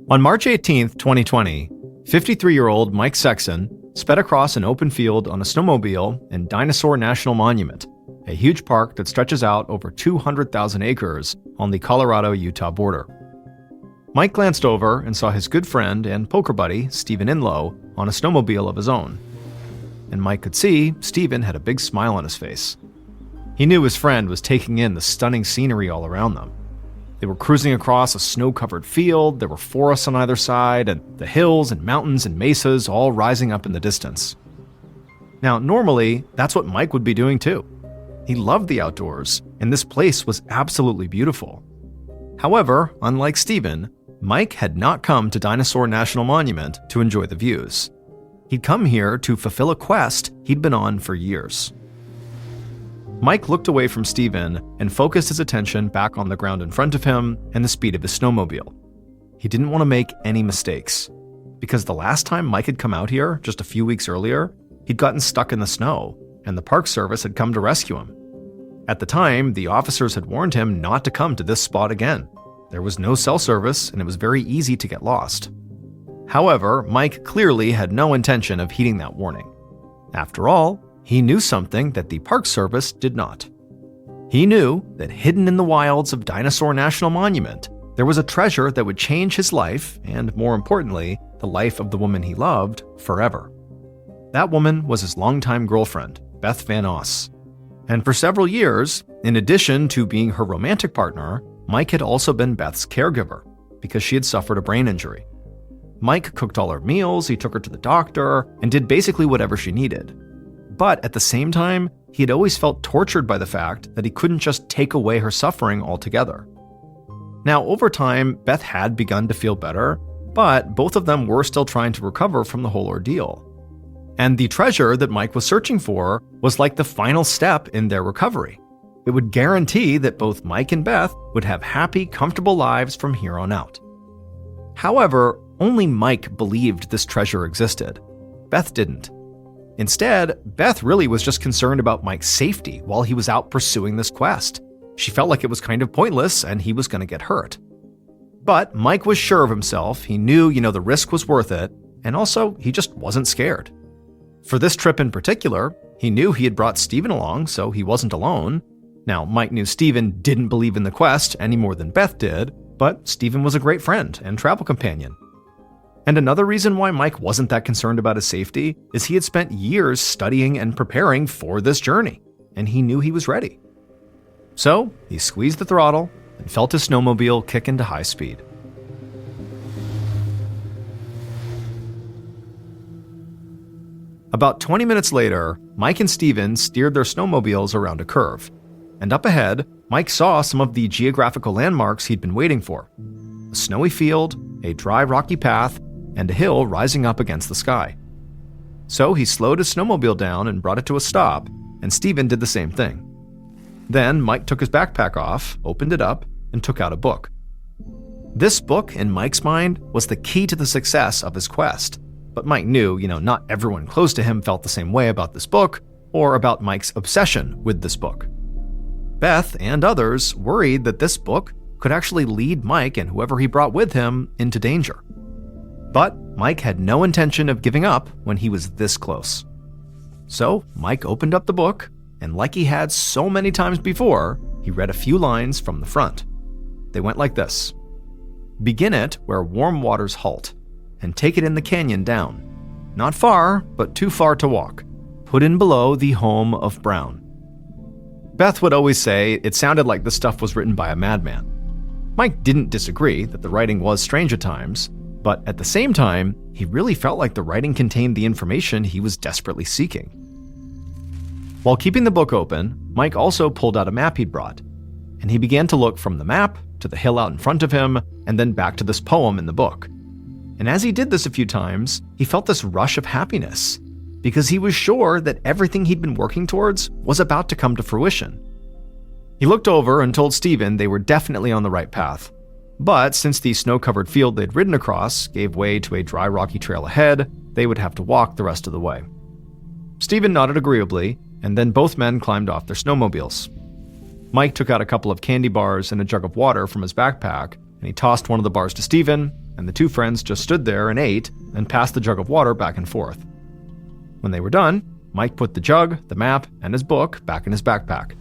On March 18, 2020, 53-year-old Mike Sexton sped across an open field on a snowmobile in Dinosaur National Monument, a huge park that stretches out over 200,000 acres on the Colorado-Utah border. Mike glanced over and saw his good friend and poker buddy, Stephen Inlow, on a snowmobile of his own. And Mike could see Stephen had a big smile on his face. He knew his friend was taking in the stunning scenery all around them. They were cruising across a snow-covered field, there were forests on either side, and the hills and mountains and mesas all rising up in the distance. Now, normally, that's what Mike would be doing too. He loved the outdoors, and this place was absolutely beautiful. However, unlike Stephen, Mike had not come to Dinosaur National Monument to enjoy the views. He'd come here to fulfill a quest he'd been on for years. Mike looked away from Stephen and focused his attention back on the ground in front of him and the speed of his snowmobile. He didn't want to make any mistakes, because the last time Mike had come out here, just a few weeks earlier, he'd gotten stuck in the snow, and the Park Service had come to rescue him. At the time, the officers had warned him not to come to this spot again. There was no cell service, and it was very easy to get lost. However, Mike clearly had no intention of heeding that warning. After all, he knew something that the Park Service did not. He knew that hidden in the wilds of Dinosaur National Monument, there was a treasure that would change his life, and more importantly, the life of the woman he loved, forever. That woman was his longtime girlfriend, Beth Van Oss. And for several years, in addition to being her romantic partner, Mike had also been Beth's caregiver, because she had suffered a brain injury. Mike cooked all her meals, he took her to the doctor, and did basically whatever she needed. But at the same time, he had always felt tortured by the fact that he couldn't just take away her suffering altogether. Now, over time, Beth had begun to feel better, but both of them were still trying to recover from the whole ordeal. And the treasure that Mike was searching for was like the final step in their recovery. It would guarantee that both Mike and Beth would have happy, comfortable lives from here on out. However, only Mike believed this treasure existed. Beth didn't. Instead, Beth really was just concerned about Mike's safety while he was out pursuing this quest. She felt like it was kind of pointless and he was going to get hurt. But Mike was sure of himself, he knew, the risk was worth it, and also he just wasn't scared. For this trip in particular, he knew he had brought Stephen along, so he wasn't alone. Now, Mike knew Stephen didn't believe in the quest any more than Beth did, but Stephen was a great friend and travel companion. And another reason why Mike wasn't that concerned about his safety is he had spent years studying and preparing for this journey, and he knew he was ready. So, he squeezed the throttle and felt his snowmobile kick into high speed. About 20 minutes later, Mike and Stephen steered their snowmobiles around a curve, and up ahead, Mike saw some of the geographical landmarks he'd been waiting for: a snowy field, a dry rocky path, and a hill rising up against the sky. So he slowed his snowmobile down and brought it to a stop, and Stephen did the same thing. Then Mike took his backpack off, opened it up, and took out a book. This book, in Mike's mind, was the key to the success of his quest. But Mike knew, not everyone close to him felt the same way about this book, or about Mike's obsession with this book. Beth and others worried that this book could actually lead Mike and whoever he brought with him into danger. But Mike had no intention of giving up when he was this close. So Mike opened up the book, and like he had so many times before, he read a few lines from the front. They went like this: "Begin it where warm waters halt, and take it in the canyon down. Not far, but too far to walk. Put in below the home of Brown." Beth would always say it sounded like this stuff was written by a madman. Mike didn't disagree that the writing was strange at times, but at the same time, he really felt like the writing contained the information he was desperately seeking. While keeping the book open, Mike also pulled out a map he'd brought, and he began to look from the map to the hill out in front of him, and then back to this poem in the book. And as he did this a few times, he felt this rush of happiness, because he was sure that everything he'd been working towards was about to come to fruition. He looked over and told Stephen they were definitely on the right path. But since the snow-covered field they'd ridden across gave way to a dry rocky trail ahead, they would have to walk the rest of the way. Stephen nodded agreeably, and then both men climbed off their snowmobiles. Mike took out a couple of candy bars and a jug of water from his backpack, and he tossed one of the bars to Stephen, and the two friends just stood there and ate and passed the jug of water back and forth. When they were done, Mike put the jug, the map, and his book back in his backpack.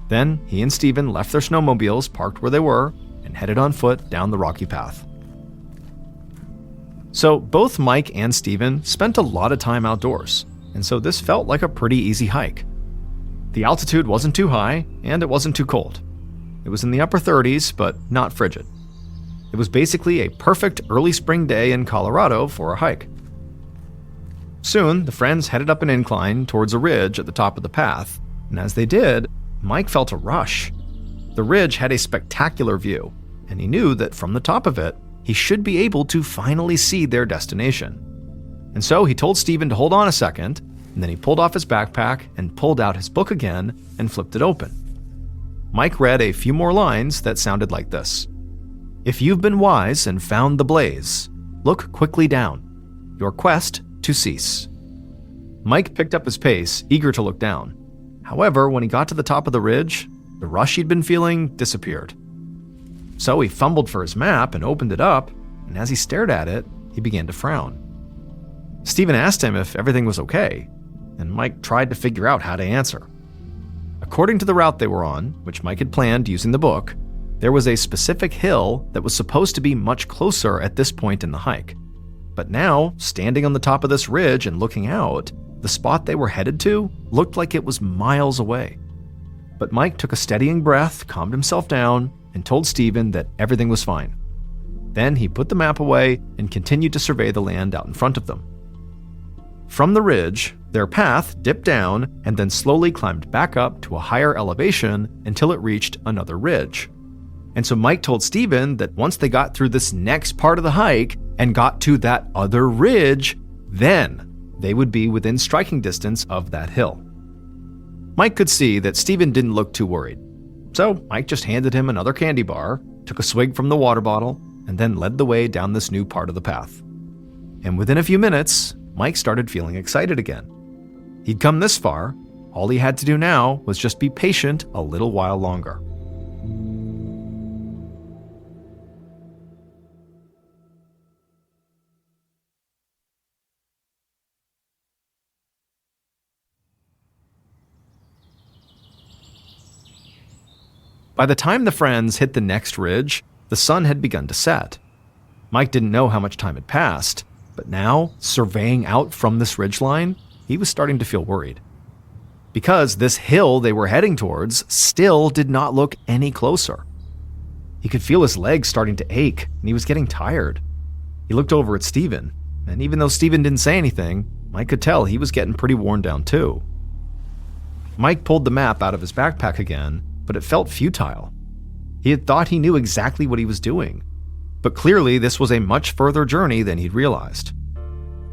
Then he and Stephen left their snowmobiles parked where they were and headed on foot down the rocky path. So both Mike and Stephen spent a lot of time outdoors, and so this felt like a pretty easy hike. The altitude wasn't too high, and it wasn't too cold. It was in the upper 30s, but not frigid. It was basically a perfect early spring day in Colorado for a hike. Soon, the friends headed up an incline towards a ridge at the top of the path, and as they did, Mike felt a rush. The ridge had a spectacular view, and he knew that from the top of it, he should be able to finally see their destination. And so he told Stephen to hold on a second, and then he pulled off his backpack and pulled out his book again and flipped it open. Mike read a few more lines that sounded like this. "If you've been wise and found the blaze, look quickly down, your quest to cease." Mike picked up his pace, eager to look down. However, when he got to the top of the ridge, the rush he'd been feeling disappeared. So he fumbled for his map and opened it up, and as he stared at it, he began to frown. Stephen asked him if everything was okay, and Mike tried to figure out how to answer. According to the route they were on, which Mike had planned using the book, there was a specific hill that was supposed to be much closer at this point in the hike. But now, standing on the top of this ridge and looking out, the spot they were headed to looked like it was miles away. But Mike took a steadying breath, calmed himself down, and told Stephen that everything was fine. Then he put the map away and continued to survey the land out in front of them. From the ridge, their path dipped down and then slowly climbed back up to a higher elevation until it reached another ridge. And so Mike told Stephen that once they got through this next part of the hike and got to that other ridge, then they would be within striking distance of that hill. Mike could see that Stephen didn't look too worried. So Mike just handed him another candy bar, took a swig from the water bottle, and then led the way down this new part of the path. And within a few minutes, Mike started feeling excited again. He'd come this far. All he had to do now was just be patient a little while longer. By the time the friends hit the next ridge, the sun had begun to set. Mike didn't know how much time had passed, but now, surveying out from this ridgeline, he was starting to feel worried. Because this hill they were heading towards still did not look any closer. He could feel his legs starting to ache, and he was getting tired. He looked over at Stephen, and even though Stephen didn't say anything, Mike could tell he was getting pretty worn down too. Mike pulled the map out of his backpack again, but it felt futile. He had thought he knew exactly what he was doing, but clearly this was a much further journey than he'd realized.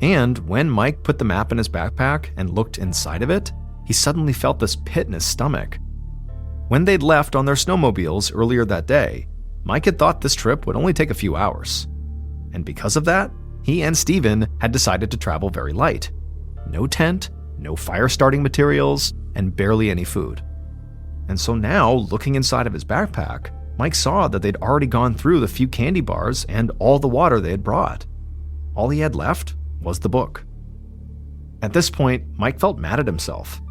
And when Mike put the map in his backpack and looked inside of it, he suddenly felt this pit in his stomach. When they'd left on their snowmobiles earlier that day, Mike had thought this trip would only take a few hours. And because of that, he and Stephen had decided to travel very light. No tent, no fire starting materials, and barely any food. And so now, looking inside of his backpack, Mike saw that they'd already gone through the few candy bars and all the water they had brought. All he had left was the book. At this point, Mike felt mad at himself.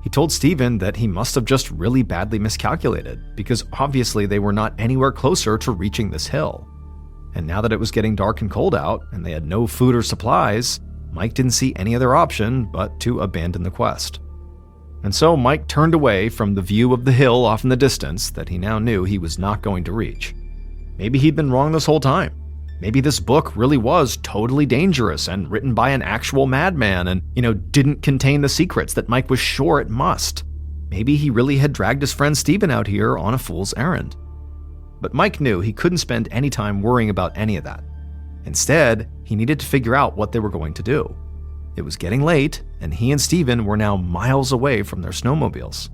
He told Stephen that he must have just really badly miscalculated, because obviously they were not anywhere closer to reaching this hill. And now that it was getting dark and cold out, and they had no food or supplies, Mike didn't see any other option but to abandon the quest. And so Mike turned away from the view of the hill off in the distance that he now knew he was not going to reach. Maybe he'd been wrong this whole time. Maybe this book really was totally dangerous and written by an actual madman and, didn't contain the secrets that Mike was sure it must. Maybe he really had dragged his friend Stephen out here on a fool's errand. But Mike knew he couldn't spend any time worrying about any of that. Instead, he needed to figure out what they were going to do. It was getting late, and he and Stephen were now miles away from their snowmobiles.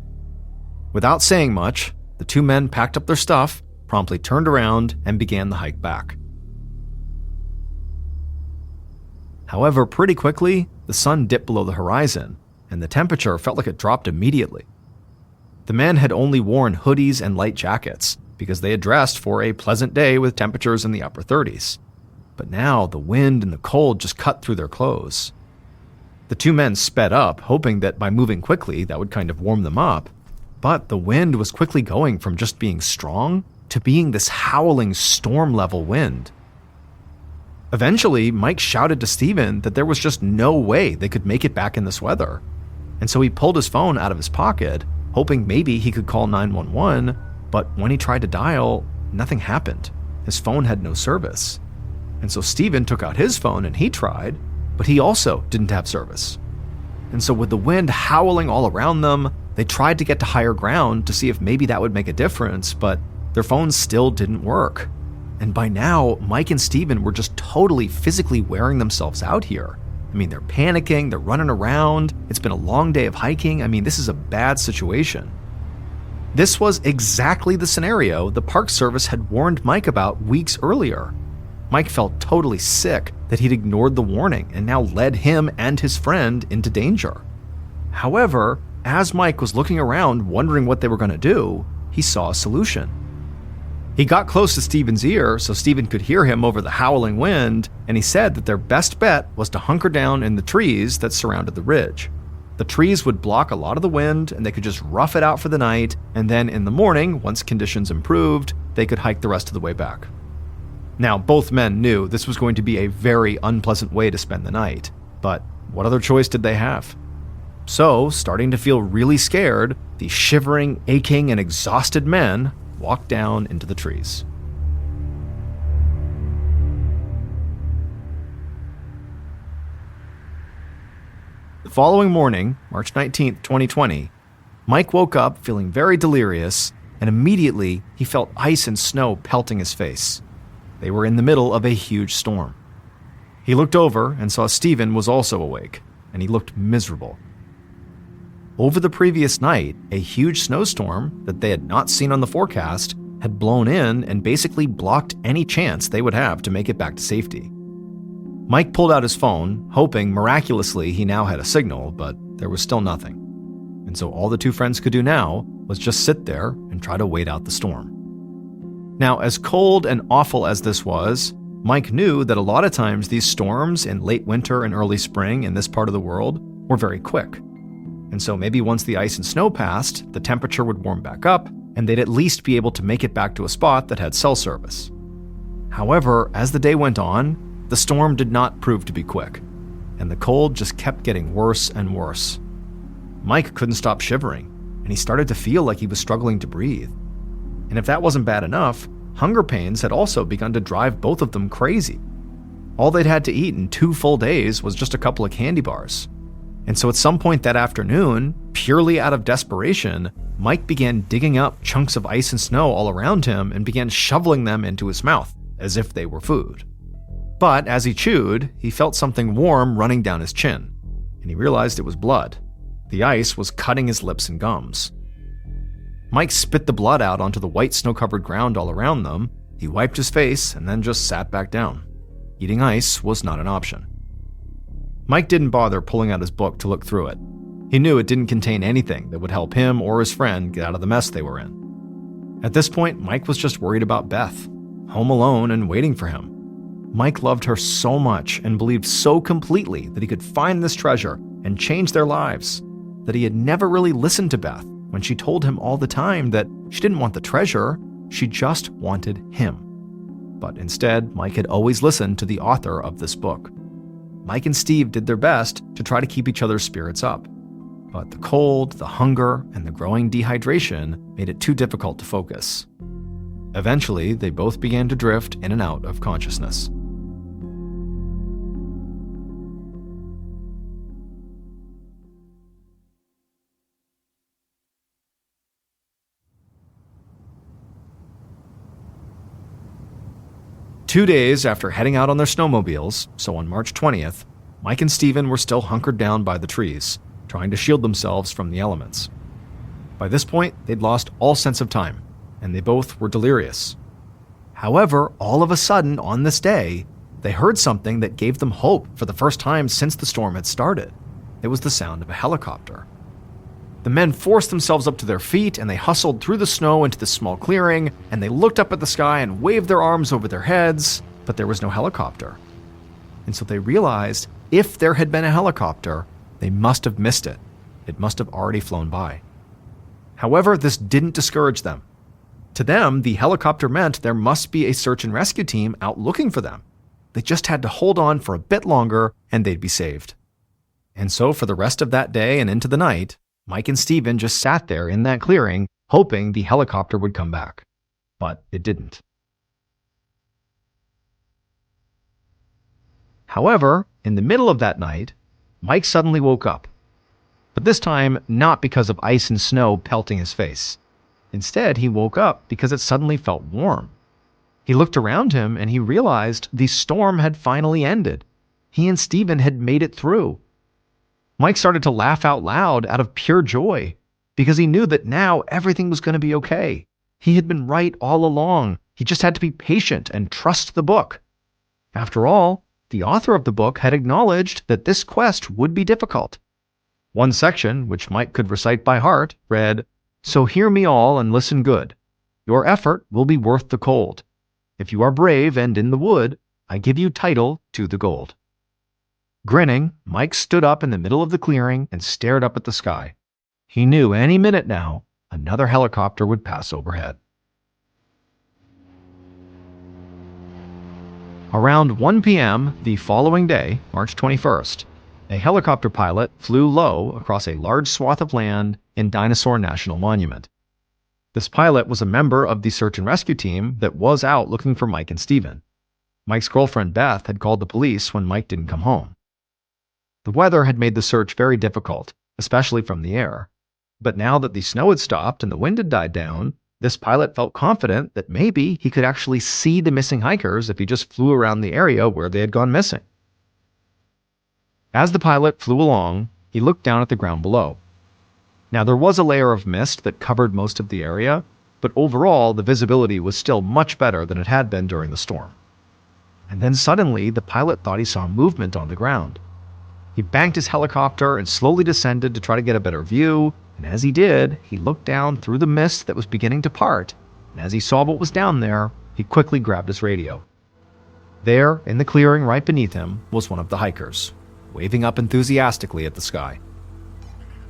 Without saying much, the two men packed up their stuff, promptly turned around, and began the hike back. However, pretty quickly, the sun dipped below the horizon, and the temperature felt like it dropped immediately. The men had only worn hoodies and light jackets, because they had dressed for a pleasant day with temperatures in the upper 30s. But now the wind and the cold just cut through their clothes. The two men sped up, hoping that by moving quickly that would kind of warm them up, but the wind was quickly going from just being strong to being this howling storm-level wind. Eventually, Mike shouted to Steven that there was just no way they could make it back in this weather, and so he pulled his phone out of his pocket, hoping maybe he could call 911, but when he tried to dial, nothing happened. His phone had no service. And so Steven took out his phone and he tried, but he also didn't have service. And so with the wind howling all around them, they tried to get to higher ground to see if maybe that would make a difference, but their phones still didn't work. And by now, Mike and Steven were just totally physically wearing themselves out here. I mean, they're panicking, they're running around, it's been a long day of hiking. I mean, this is a bad situation. This was exactly the scenario the Park Service had warned Mike about weeks earlier. Mike felt totally sick that he'd ignored the warning and now led him and his friend into danger. However, as Mike was looking around wondering what they were going to do, he saw a solution. He got close to Steven's ear so Steven could hear him over the howling wind, and he said that their best bet was to hunker down in the trees that surrounded the ridge. The trees would block a lot of the wind and they could just rough it out for the night, and then in the morning, once conditions improved, they could hike the rest of the way back. Now, both men knew this was going to be a very unpleasant way to spend the night, but what other choice did they have? So, starting to feel really scared, the shivering, aching, and exhausted men walked down into the trees. The following morning, March 19th, 2020, Mike woke up feeling very delirious, and immediately he felt ice and snow pelting his face. They were in the middle of a huge storm. He looked over and saw Steven was also awake, and he looked miserable. Over the previous night, a huge snowstorm that they had not seen on the forecast had blown in and basically blocked any chance they would have to make it back to safety. Mike pulled out his phone, hoping miraculously he now had a signal, but there was still nothing. And so all the two friends could do now was just sit there and try to wait out the storm. Now, as cold and awful as this was, Mike knew that a lot of times these storms in late winter and early spring in this part of the world were very quick. And so maybe once the ice and snow passed, the temperature would warm back up, and they'd at least be able to make it back to a spot that had cell service. However, as the day went on, the storm did not prove to be quick, and the cold just kept getting worse and worse. Mike couldn't stop shivering, and he started to feel like he was struggling to breathe. And if that wasn't bad enough, hunger pains had also begun to drive both of them crazy. All they'd had to eat in 2 full days was just a couple of candy bars. And so at some point that afternoon, purely out of desperation, Mike began digging up chunks of ice and snow all around him and began shoveling them into his mouth, as if they were food. But as he chewed, he felt something warm running down his chin, and he realized it was blood. The ice was cutting his lips and gums. Mike spit the blood out onto the white snow-covered ground all around them. He wiped his face and then just sat back down. Eating ice was not an option. Mike didn't bother pulling out his book to look through it. He knew it didn't contain anything that would help him or his friend get out of the mess they were in. At this point, Mike was just worried about Beth, home alone and waiting for him. Mike loved her so much and believed so completely that he could find this treasure and change their lives, that he had never really listened to Beth when she told him all the time that she didn't want the treasure, she just wanted him. But instead, Mike had always listened to the author of this book. Mike and Steve did their best to try to keep each other's spirits up. But the cold, the hunger, and the growing dehydration made it too difficult to focus. Eventually, they both began to drift in and out of consciousness. Two days after heading out on their snowmobiles, so on March 20th, Mike and Steven were still hunkered down by the trees, trying to shield themselves from the elements. By this point, they'd lost all sense of time, and they both were delirious. However, all of a sudden on this day, they heard something that gave them hope for the first time since the storm had started. It was the sound of a helicopter. The men forced themselves up to their feet and they hustled through the snow into the small clearing, and they looked up at the sky and waved their arms over their heads, but there was no helicopter. And so they realized if there had been a helicopter, they must have missed it. It must have already flown by. However, this didn't discourage them. To them, the helicopter meant there must be a search and rescue team out looking for them. They just had to hold on for a bit longer and they'd be saved. And so for the rest of that day and into the night, Mike and Stephen just sat there in that clearing, hoping the helicopter would come back. But it didn't. However, in the middle of that night, Mike suddenly woke up. But this time, not because of ice and snow pelting his face. Instead, he woke up because it suddenly felt warm. He looked around him and he realized the storm had finally ended. He and Stephen had made it through. Mike started to laugh out loud out of pure joy because he knew that now everything was going to be okay. He had been right all along. He just had to be patient and trust the book. After all, the author of the book had acknowledged that this quest would be difficult. One section, which Mike could recite by heart, read, "So hear me all and listen good. Your effort will be worth the cold. If you are brave and in the wood, I give you title to the gold." Grinning, Mike stood up in the middle of the clearing and stared up at the sky. He knew any minute now, another helicopter would pass overhead. Around 1 p.m. the following day, March 21st, a helicopter pilot flew low across a large swath of land in Dinosaur National Monument. This pilot was a member of the search and rescue team that was out looking for Mike and Stephen. Mike's girlfriend Beth had called the police when Mike didn't come home. The weather had made the search very difficult, especially from the air. But now that the snow had stopped and the wind had died down, this pilot felt confident that maybe he could actually see the missing hikers if he just flew around the area where they had gone missing. As the pilot flew along, he looked down at the ground below. Now there was a layer of mist that covered most of the area, but overall the visibility was still much better than it had been during the storm. And then suddenly the pilot thought he saw movement on the ground. He banked his helicopter and slowly descended to try to get a better view, and as he did, he looked down through the mist that was beginning to part, and as he saw what was down there, he quickly grabbed his radio. There, in the clearing right beneath him, was one of the hikers, waving up enthusiastically at the sky.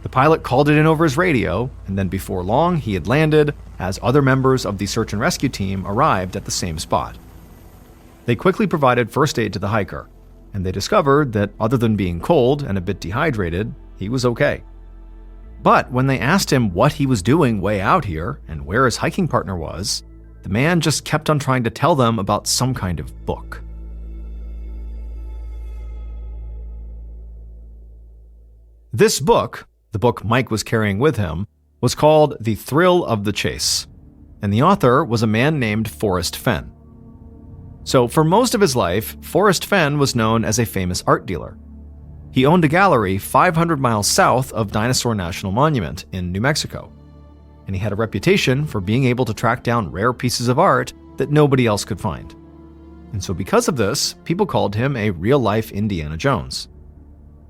The pilot called it in over his radio, and then before long he had landed as other members of the search and rescue team arrived at the same spot. They quickly provided first aid to the hiker, and they discovered that other than being cold and a bit dehydrated, he was okay. But when they asked him what he was doing way out here and where his hiking partner was, the man just kept on trying to tell them about some kind of book. This book, the book Mike was carrying with him, was called The Thrill of the Chase, and the author was a man named Forrest Fenn. So for most of his life, Forrest Fenn was known as a famous art dealer. He owned a gallery 500 miles south of Dinosaur National Monument in New Mexico, and he had a reputation for being able to track down rare pieces of art that nobody else could find. And so because of this, people called him a real-life Indiana Jones.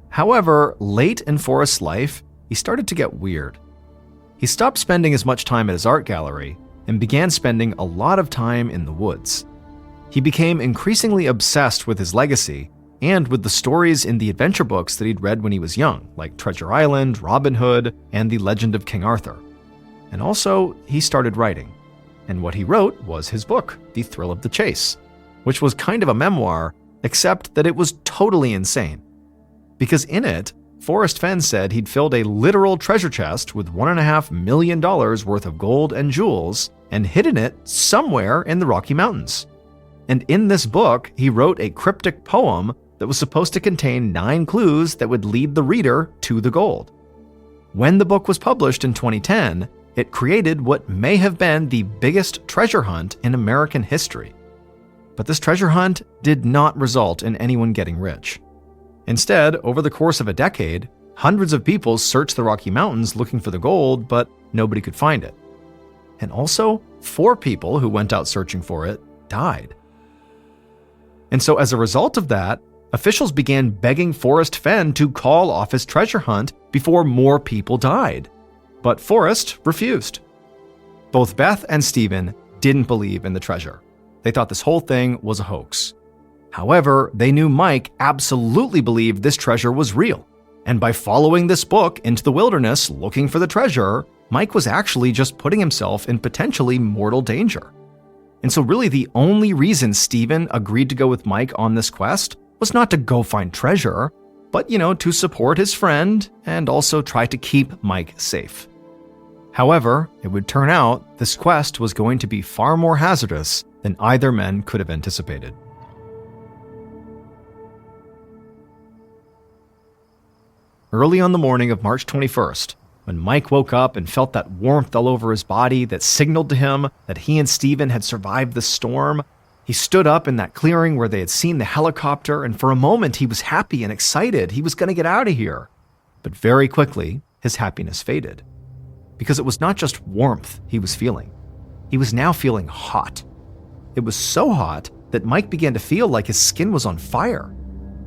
However, late in Forrest's life, he started to get weird. He stopped spending as much time at his art gallery and began spending a lot of time in the woods. He became increasingly obsessed with his legacy and with the stories in the adventure books that he'd read when he was young, like Treasure Island, Robin Hood, and The Legend of King Arthur. And also, he started writing. And what he wrote was his book, The Thrill of the Chase, which was kind of a memoir, except that it was totally insane. Because in it, Forrest Fenn said he'd filled a literal treasure chest with $1.5 million worth of gold and jewels and hidden it somewhere in the Rocky Mountains. And in this book, he wrote a cryptic poem that was supposed to contain 9 clues that would lead the reader to the gold. When the book was published in 2010, it created what may have been the biggest treasure hunt in American history. But this treasure hunt did not result in anyone getting rich. Instead, over the course of a decade, hundreds of people searched the Rocky Mountains looking for the gold, but nobody could find it. And also, 4 people who went out searching for it died. And so as a result of that, officials began begging Forrest Fenn to call off his treasure hunt before more people died. But Forrest refused. Both Beth and Stephen didn't believe in the treasure. They thought this whole thing was a hoax. However, they knew Mike absolutely believed this treasure was real. And by following this book into the wilderness looking for the treasure, Mike was actually just putting himself in potentially mortal danger. And so really the only reason Stephen agreed to go with Mike on this quest was not to go find treasure, but, to support his friend and also try to keep Mike safe. However, it would turn out this quest was going to be far more hazardous than either men could have anticipated. Early on the morning of March 21st, when Mike woke up and felt that warmth all over his body that signaled to him that he and Stephen had survived the storm, he stood up in that clearing where they had seen the helicopter, and for a moment he was happy and excited. He was going to get out of here. But very quickly, his happiness faded. Because it was not just warmth he was feeling. He was now feeling hot. It was so hot that Mike began to feel like his skin was on fire.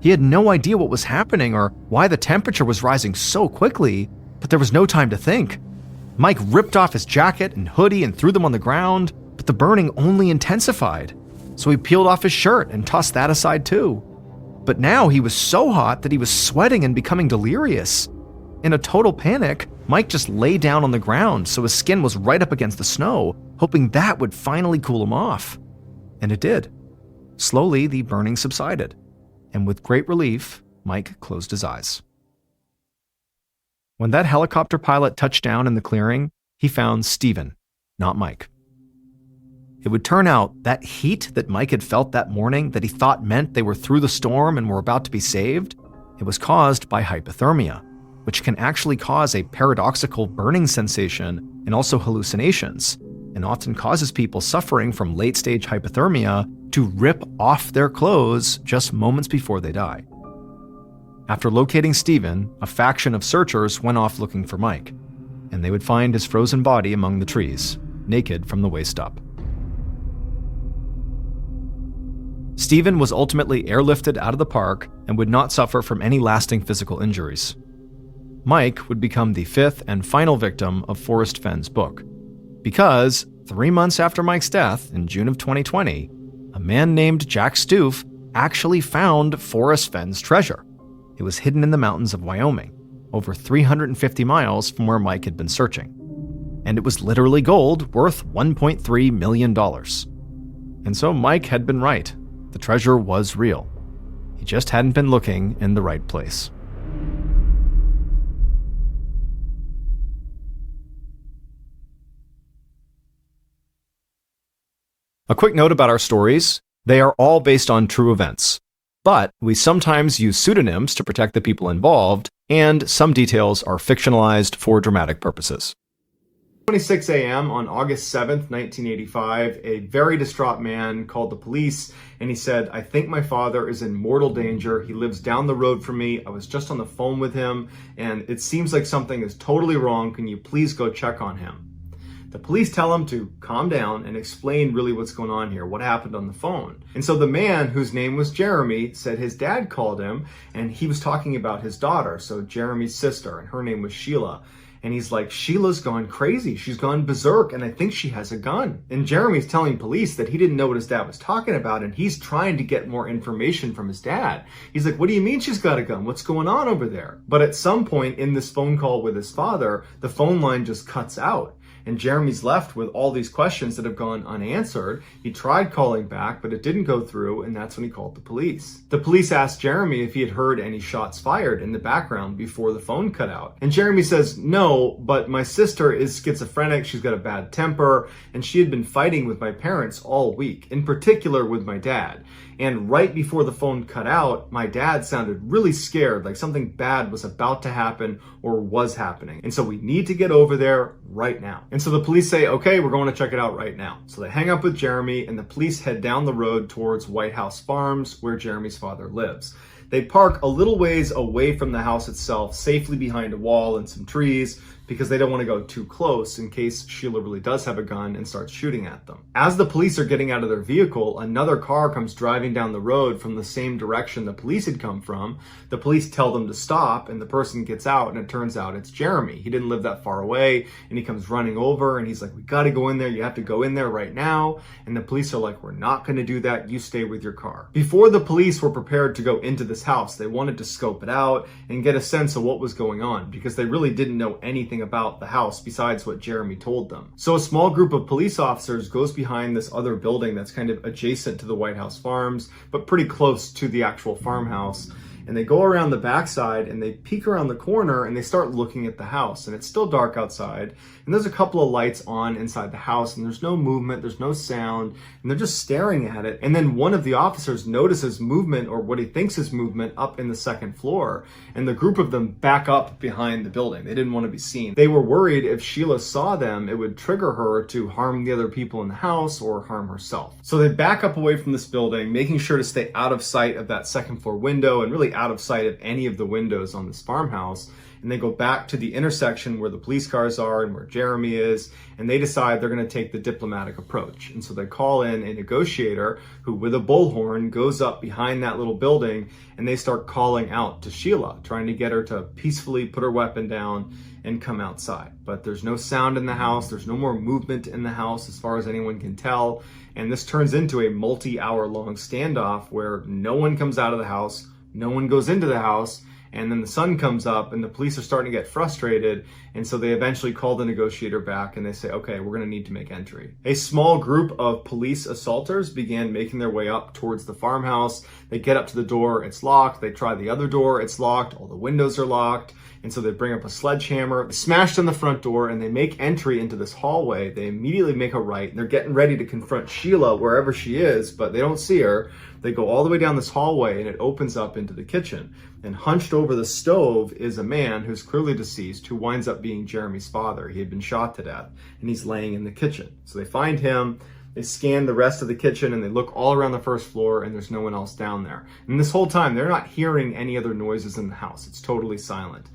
He had no idea what was happening or why the temperature was rising so quickly, but there was no time to think. Mike ripped off his jacket and hoodie and threw them on the ground, but the burning only intensified. So he peeled off his shirt and tossed that aside too. But now he was so hot that he was sweating and becoming delirious. In a total panic, Mike just lay down on the ground so his skin was right up against the snow, hoping that would finally cool him off. And it did. Slowly, the burning subsided. And with great relief, Mike closed his eyes. When that helicopter pilot touched down in the clearing, he found Stephen, not Mike. It would turn out that heat that Mike had felt that morning that he thought meant they were through the storm and were about to be saved, it was caused by hypothermia, which can actually cause a paradoxical burning sensation and also hallucinations, and often causes people suffering from late-stage hypothermia to rip off their clothes just moments before they die. After locating Stephen, a faction of searchers went off looking for Mike, and they would find his frozen body among the trees, naked from the waist up. Stephen was ultimately airlifted out of the park and would not suffer from any lasting physical injuries. Mike would become the fifth and final victim of Forrest Fenn's book, because 3 months after Mike's death in June of 2020, a man named Jack Stoof actually found Forrest Fenn's treasure. It was hidden in the mountains of Wyoming, over 350 miles from where Mike had been searching. And it was literally gold worth $1.3 million. And so Mike had been right. The treasure was real. He just hadn't been looking in the right place. A quick note about our stories. They are all based on true events, but we sometimes use pseudonyms to protect the people involved, and some details are fictionalized for dramatic purposes. 26 a.m. on August 7th, 1985, a very distraught man called the police and he said, "I think my father is in mortal danger. He lives down the road from me. I was just on the phone with him and it seems like something is totally wrong. Can you please go check on him?" The police tell him to calm down and explain really what's going on here, what happened on the phone. And so the man, whose name was Jeremy, said his dad called him and he was talking about his daughter, so Jeremy's sister, and her name was Sheila. And he's like, "Sheila's gone crazy. She's gone berserk, and I think she has a gun." And Jeremy's telling police that he didn't know what his dad was talking about, and he's trying to get more information from his dad. He's like, "What do you mean she's got a gun? What's going on over there?" But at some point in this phone call with his father, the phone line just cuts out. And Jeremy's left with all these questions that have gone unanswered. He tried calling back, but it didn't go through, and that's when he called the police. The police asked Jeremy if he had heard any shots fired in the background before the phone cut out. And Jeremy says, "No, but my sister is schizophrenic, she's got a bad temper, and she had been fighting with my parents all week, in particular with my dad. And right before the phone cut out, my dad sounded really scared, like something bad was about to happen or was happening. And so we need to get over there right now." And so the police say, "Okay, we're going to check it out right now." So they hang up with Jeremy and the police head down the road towards White House Farms, where Jeremy's father lives. They park a little ways away from the house itself, safely behind a wall and some trees, because they don't want to go too close in case Sheila really does have a gun and starts shooting at them. As the police are getting out of their vehicle, another car comes driving down the road from the same direction the police had come from. The police tell them to stop, and the person gets out, and it turns out it's Jeremy. He didn't live that far away, and he comes running over, and he's like, "We got to go in there. You have to go in there right now." And the police are like, "We're not going to do that. You stay with your car." Before the police were prepared to go into this house, they wanted to scope it out and get a sense of what was going on, because they really didn't know anything about the house besides what Jeremy told them. So a small group of police officers goes behind this other building that's kind of adjacent to the White House Farms, but pretty close to the actual farmhouse. And they go around the backside and they peek around the corner and they start looking at the house. And it's still dark outside. And there's a couple of lights on inside the house, and there's no movement, there's no sound, and they're just staring at it. And then one of the officers notices movement, or what he thinks is movement, up in the second floor. And the group of them back up behind the building. They didn't want to be seen. They were worried if Sheila saw them, it would trigger her to harm the other people in the house or harm herself. So they back up away from this building, making sure to stay out of sight of that second floor window and really out of sight of any of the windows on this farmhouse. And they go back to the intersection where the police cars are and where Jeremy is, and they decide they're going to take the diplomatic approach. And so they call in a negotiator who, with a bullhorn, goes up behind that little building, and they start calling out to Sheila, trying to get her to peacefully put her weapon down and come outside. But there's no sound in the house, there's no more movement in the house as far as anyone can tell, and this turns into a multi-hour long standoff where no one comes out of the house, no one goes into the house, and then the sun comes up and the police are starting to get frustrated, and so they eventually call the negotiator back and they say, "Okay, we're going to need to make entry." A small group of police assaulters began making their way up towards the farmhouse. They get up to the door, it's locked. They try the other door, it's locked. All the windows are locked. And so they bring up a sledgehammer, smash on the front door, and they make entry into this hallway. They immediately make a right, and they're getting ready to confront Sheila wherever she is, but they don't see her. They go all the way down this hallway, and it opens up into the kitchen. And hunched over the stove is a man who's clearly deceased, who winds up being Jeremy's father. He had been shot to death, and he's laying in the kitchen. So they find him. They scan the rest of the kitchen, and they look all around the first floor, and there's no one else down there. And this whole time, they're not hearing any other noises in the house. It's totally silent.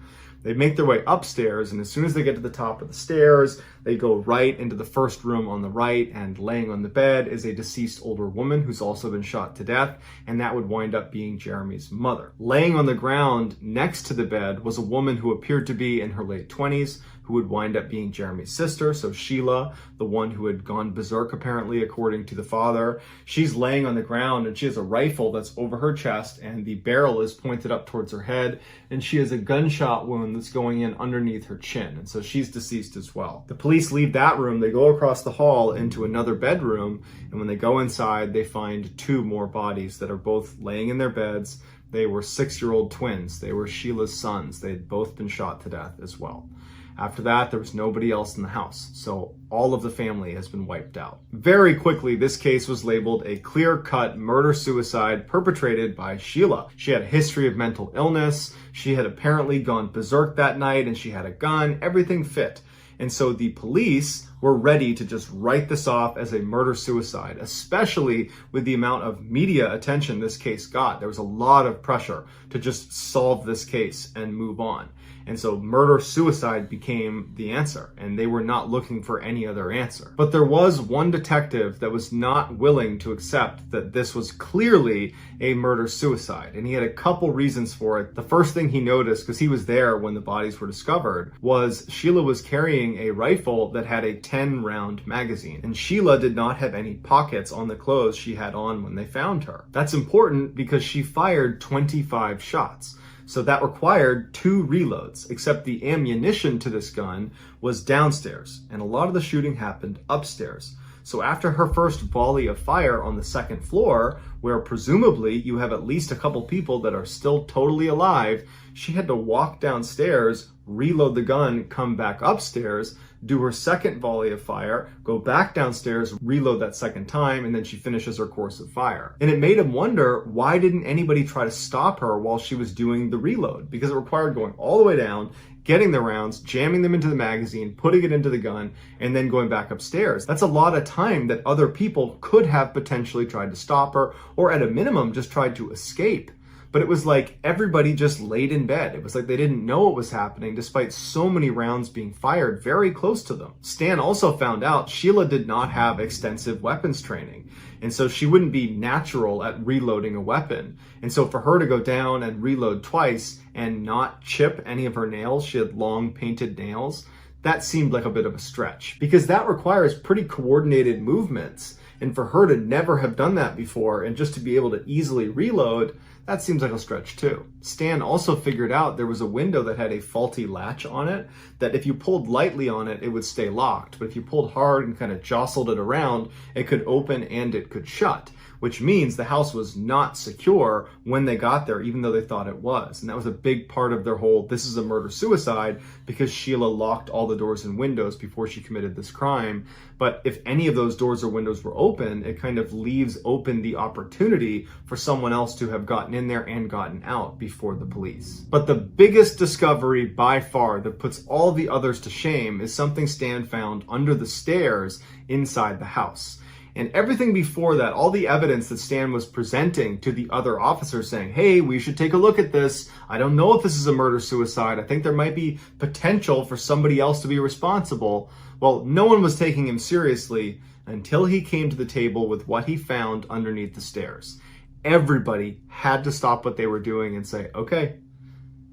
They make their way upstairs, and as soon as they get to the top of the stairs, they go right into the first room on the right, and laying on the bed is a deceased older woman who's also been shot to death, and that would wind up being Jeremy's mother. Laying on the ground next to the bed was a woman who appeared to be in her late 20s, who would wind up being Jeremy's sister, so Sheila, the one who had gone berserk apparently according to the father. She's laying on the ground, and she has a rifle that's over her chest, and the barrel is pointed up towards her head, and she has a gunshot wound that's going in underneath her chin, and so she's deceased as well. The police leave that room, they go across the hall into another bedroom, and when they go inside, they find two more bodies that are both laying in their beds. They were 6-year-old twins. They were Sheila's sons. They had both been shot to death as well. After that, there was nobody else in the house, so all of the family has been wiped out. Very quickly, this case was labeled a clear-cut murder-suicide perpetrated by Sheila. She had a history of mental illness, she had apparently gone berserk that night, and she had a gun. Everything fit. And so the police were ready to just write this off as a murder-suicide, especially with the amount of media attention this case got. There was a lot of pressure to just solve this case and move on. And so murder-suicide became the answer, and they were not looking for any other answer. But there was one detective that was not willing to accept that this was clearly a murder-suicide, and he had a couple reasons for it. The first thing he noticed, because he was there when the bodies were discovered, was Sheila was carrying a rifle that had a 10-round magazine, and Sheila did not have any pockets on the clothes she had on when they found her. That's important because she fired 25 shots. So that required 2 reloads, except the ammunition to this gun was downstairs, and a lot of the shooting happened upstairs. So after her first volley of fire on the second floor, where presumably you have at least a couple people that are still totally alive, she had to walk downstairs, reload the gun, come back upstairs, do her second volley of fire, go back downstairs, reload that second time, and then she finishes her course of fire. And it made him wonder, why didn't anybody try to stop her while she was doing the reload? Because it required going all the way down, getting the rounds, jamming them into the magazine, putting it into the gun, and then going back upstairs. That's a lot of time that other people could have potentially tried to stop her, or at a minimum, just tried to escape. but it was like everybody just laid in bed. It was like they didn't know what was happening despite so many rounds being fired very close to them. Stan also found out Sheila did not have extensive weapons training, and so she wouldn't be natural at reloading a weapon. And so for her to go down and reload twice and not chip any of her nails, she had long painted nails, that seemed like a bit of a stretch because that requires pretty coordinated movements. And for her to never have done that before and just to be able to easily reload, that seems like a stretch too. Stan also figured out there was a window that had a faulty latch on it, that if you pulled lightly on it, it would stay locked. But if you pulled hard and kind of jostled it around, it could open and it could shut, which means the house was not secure when they got there, even though they thought it was. And that was a big part of their whole, this is a murder-suicide, because Sheila locked all the doors and windows before she committed this crime. But if any of those doors or windows were open, it kind of leaves open the opportunity for someone else to have gotten in there and gotten out before the police. But the biggest discovery by far that puts all the others to shame is something Stan found under the stairs inside the house. And everything before that, all the evidence that Stan was presenting to the other officers saying, hey, we should take a look at this. I don't know if this is a murder-suicide. I think there might be potential for somebody else to be responsible. Well, no one was taking him seriously until he came to the table with what he found underneath the stairs. Everybody had to stop what they were doing and say, okay,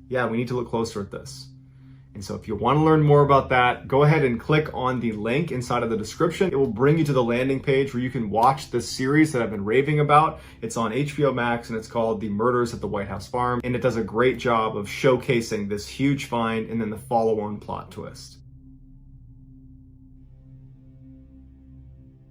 yeah, we need to look closer at this. And so if you want to learn more about that, go ahead and click on the link inside of the description. It will bring you to the landing page where you can watch this series that I've been raving about. It's on HBO Max and it's called The Murders at the White House Farm. And it does a great job of showcasing this huge find and then the follow-on plot twist.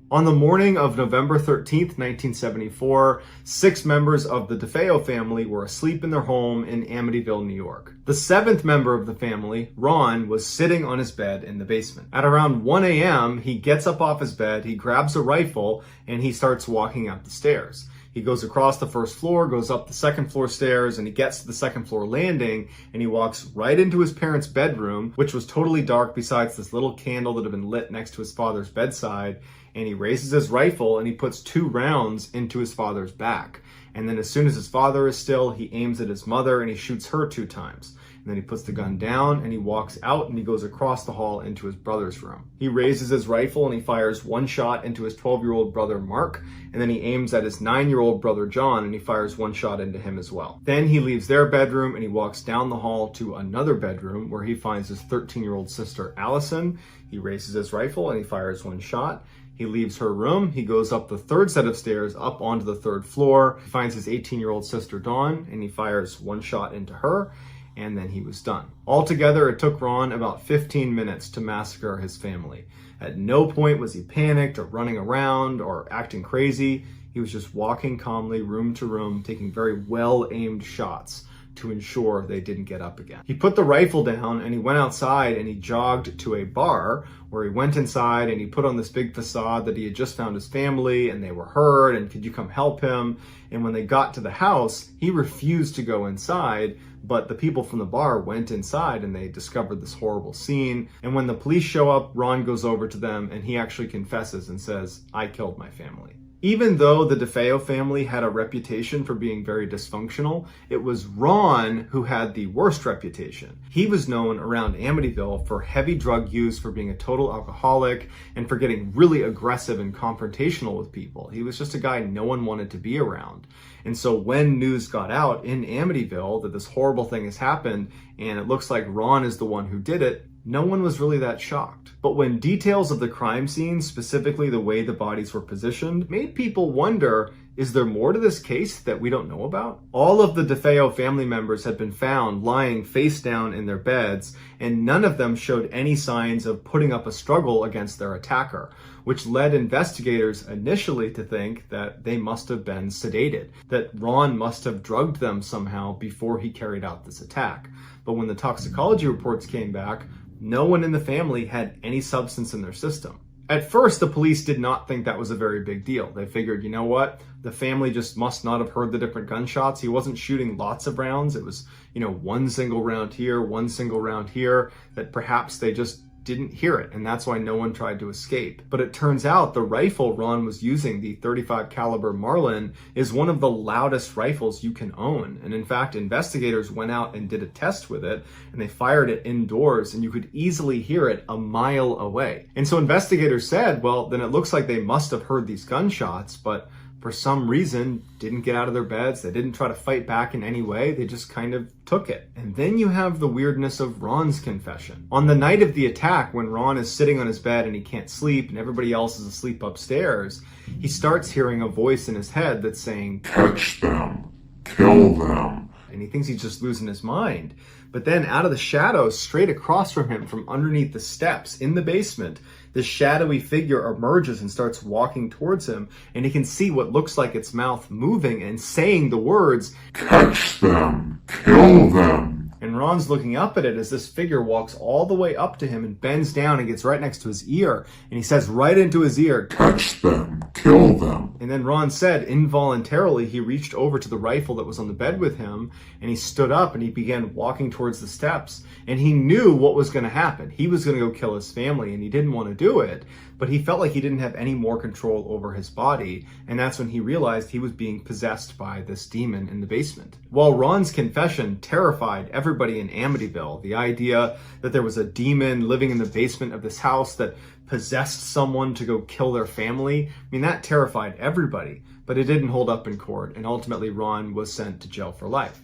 On the morning of November 13th, 1974, 6 members of the DeFeo family were asleep in their home in Amityville, New York. The 7th member of the family, Ron, was sitting on his bed in the basement. At around 1 a.m., he gets up off his bed, he grabs a rifle, and he starts walking up the stairs. He goes across the first floor, goes up the second floor stairs, and he gets to the second floor landing, and he walks right into his parents' bedroom, which was totally dark besides this little candle that had been lit next to his father's bedside. And he raises his rifle and he puts 2 rounds into his father's back. And then as soon as his father is still, he aims at his mother and he shoots her 2 times. And then he puts the gun down and he walks out and he goes across the hall into his brother's room. He raises his rifle and he fires 1 shot into his 12-year-old brother, Mark. And then he aims at his 9-year-old brother, John, and he fires 1 shot into him as well. Then he leaves their bedroom and he walks down the hall to another bedroom where he finds his 13-year-old sister, Allison. He raises his rifle and he fires 1 shot. He leaves her room, he goes up the 3rd set of stairs up onto the 3rd floor. He finds his 18-year-old sister Dawn and he fires 1 shot into her, and then he was done. Altogether, it took Ron about 15 minutes to massacre his family. At no point was he panicked or running around or acting crazy. He was just walking calmly room to room, taking very well-aimed shots to ensure they didn't get up again. He put the rifle down and he went outside and he jogged to a bar where he went inside and he put on this big facade that he had just found his family and they were hurt and could you come help him? And when they got to the house, he refused to go inside, but the people from the bar went inside and they discovered this horrible scene. And when the police show up, Ron goes over to them and he actually confesses and says, I killed my family. Even though the DeFeo family had a reputation for being very dysfunctional, it was Ron who had the worst reputation. He was known around Amityville for heavy drug use, for being a total alcoholic, and for getting really aggressive and confrontational with people. He was just a guy no one wanted to be around. And so when news got out in Amityville that this horrible thing has happened, and it looks like Ron is the one who did it, no one was really that shocked. But when details of the crime scene, specifically the way the bodies were positioned, made people wonder, is there more to this case that we don't know about? All of the DeFeo family members had been found lying face down in their beds, and none of them showed any signs of putting up a struggle against their attacker, which led investigators initially to think that they must have been sedated, that Ron must have drugged them somehow before he carried out this attack. But when the toxicology reports came back, no one in the family had any substance in their system. At first, the police did not think that was a very big deal. They figured, you know what? The family just must not have heard the different gunshots. He wasn't shooting lots of rounds. It was, 1 single round here, 1 single round here, that perhaps they just didn't hear it, and that's why no one tried to escape. But it turns out the rifle Ron was using, the .35 caliber Marlin, is one of the loudest rifles you can own. And in fact, investigators went out and did a test with it, and they fired it indoors, and you could easily hear it a mile away. And so investigators said, well, then it looks like they must have heard these gunshots, but for some reason didn't get out of their beds. They didn't try to fight back in any way. They just kind of took it. And then you have the weirdness of Ron's confession. On the night of the attack, when Ron is sitting on his bed and he can't sleep and everybody else is asleep upstairs, he starts hearing a voice in his head that's saying, "Catch them, kill them." And he thinks he's just losing his mind. But then out of the shadows, straight across from him, from underneath the steps in the basement, this shadowy figure emerges and starts walking towards him, and he can see what looks like its mouth moving and saying the words, "Catch them, kill them." And Ron's looking up at it as this figure walks all the way up to him and bends down and gets right next to his ear. And he says right into his ear, "Catch them, kill them." And then Ron said involuntarily he reached over to the rifle that was on the bed with him, and he stood up and he began walking towards the steps. And he knew what was going to happen. He was going to go kill his family, and he didn't want to do it, but he felt like he didn't have any more control over his body. And that's when he realized he was being possessed by this demon in the basement. While Ron's confession terrified everybody in Amityville, the idea that there was a demon living in the basement of this house that possessed someone to go kill their family, I mean, that terrified everybody. But it didn't hold up in court, and ultimately Ron was sent to jail for life.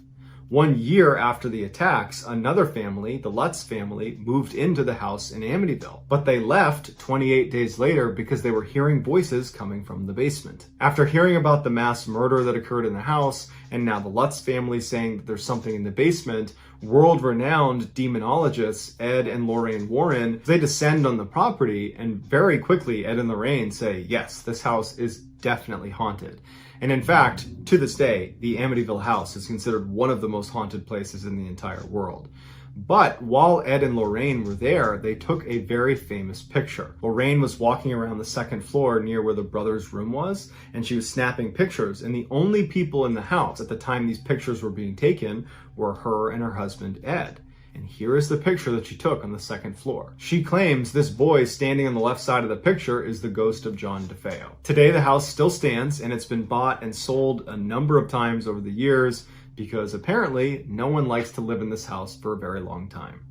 1 year after the attacks, another family, the Lutz family, moved into the house in Amityville. But they left 28 days later because they were hearing voices coming from the basement. After hearing about the mass murder that occurred in the house, and now the Lutz family saying that there's something in the basement, world-renowned demonologists Ed and Lorraine Warren, they descend on the property, and very quickly Ed and Lorraine say, yes, this house is definitely haunted. And in fact, to this day, the Amityville house is considered one of the most haunted places in the entire world. But while Ed and Lorraine were there, they took a very famous picture. Lorraine was walking around the second floor near where the brothers' room was, and she was snapping pictures. And the only people in the house at the time these pictures were being taken were her and her husband, Ed. And here is the picture that she took on the second floor. She claims this boy standing on the left side of the picture is the ghost of John DeFeo. Today, the house still stands, and it's been bought and sold a number of times over the years because apparently no one likes to live in this house for a very long time.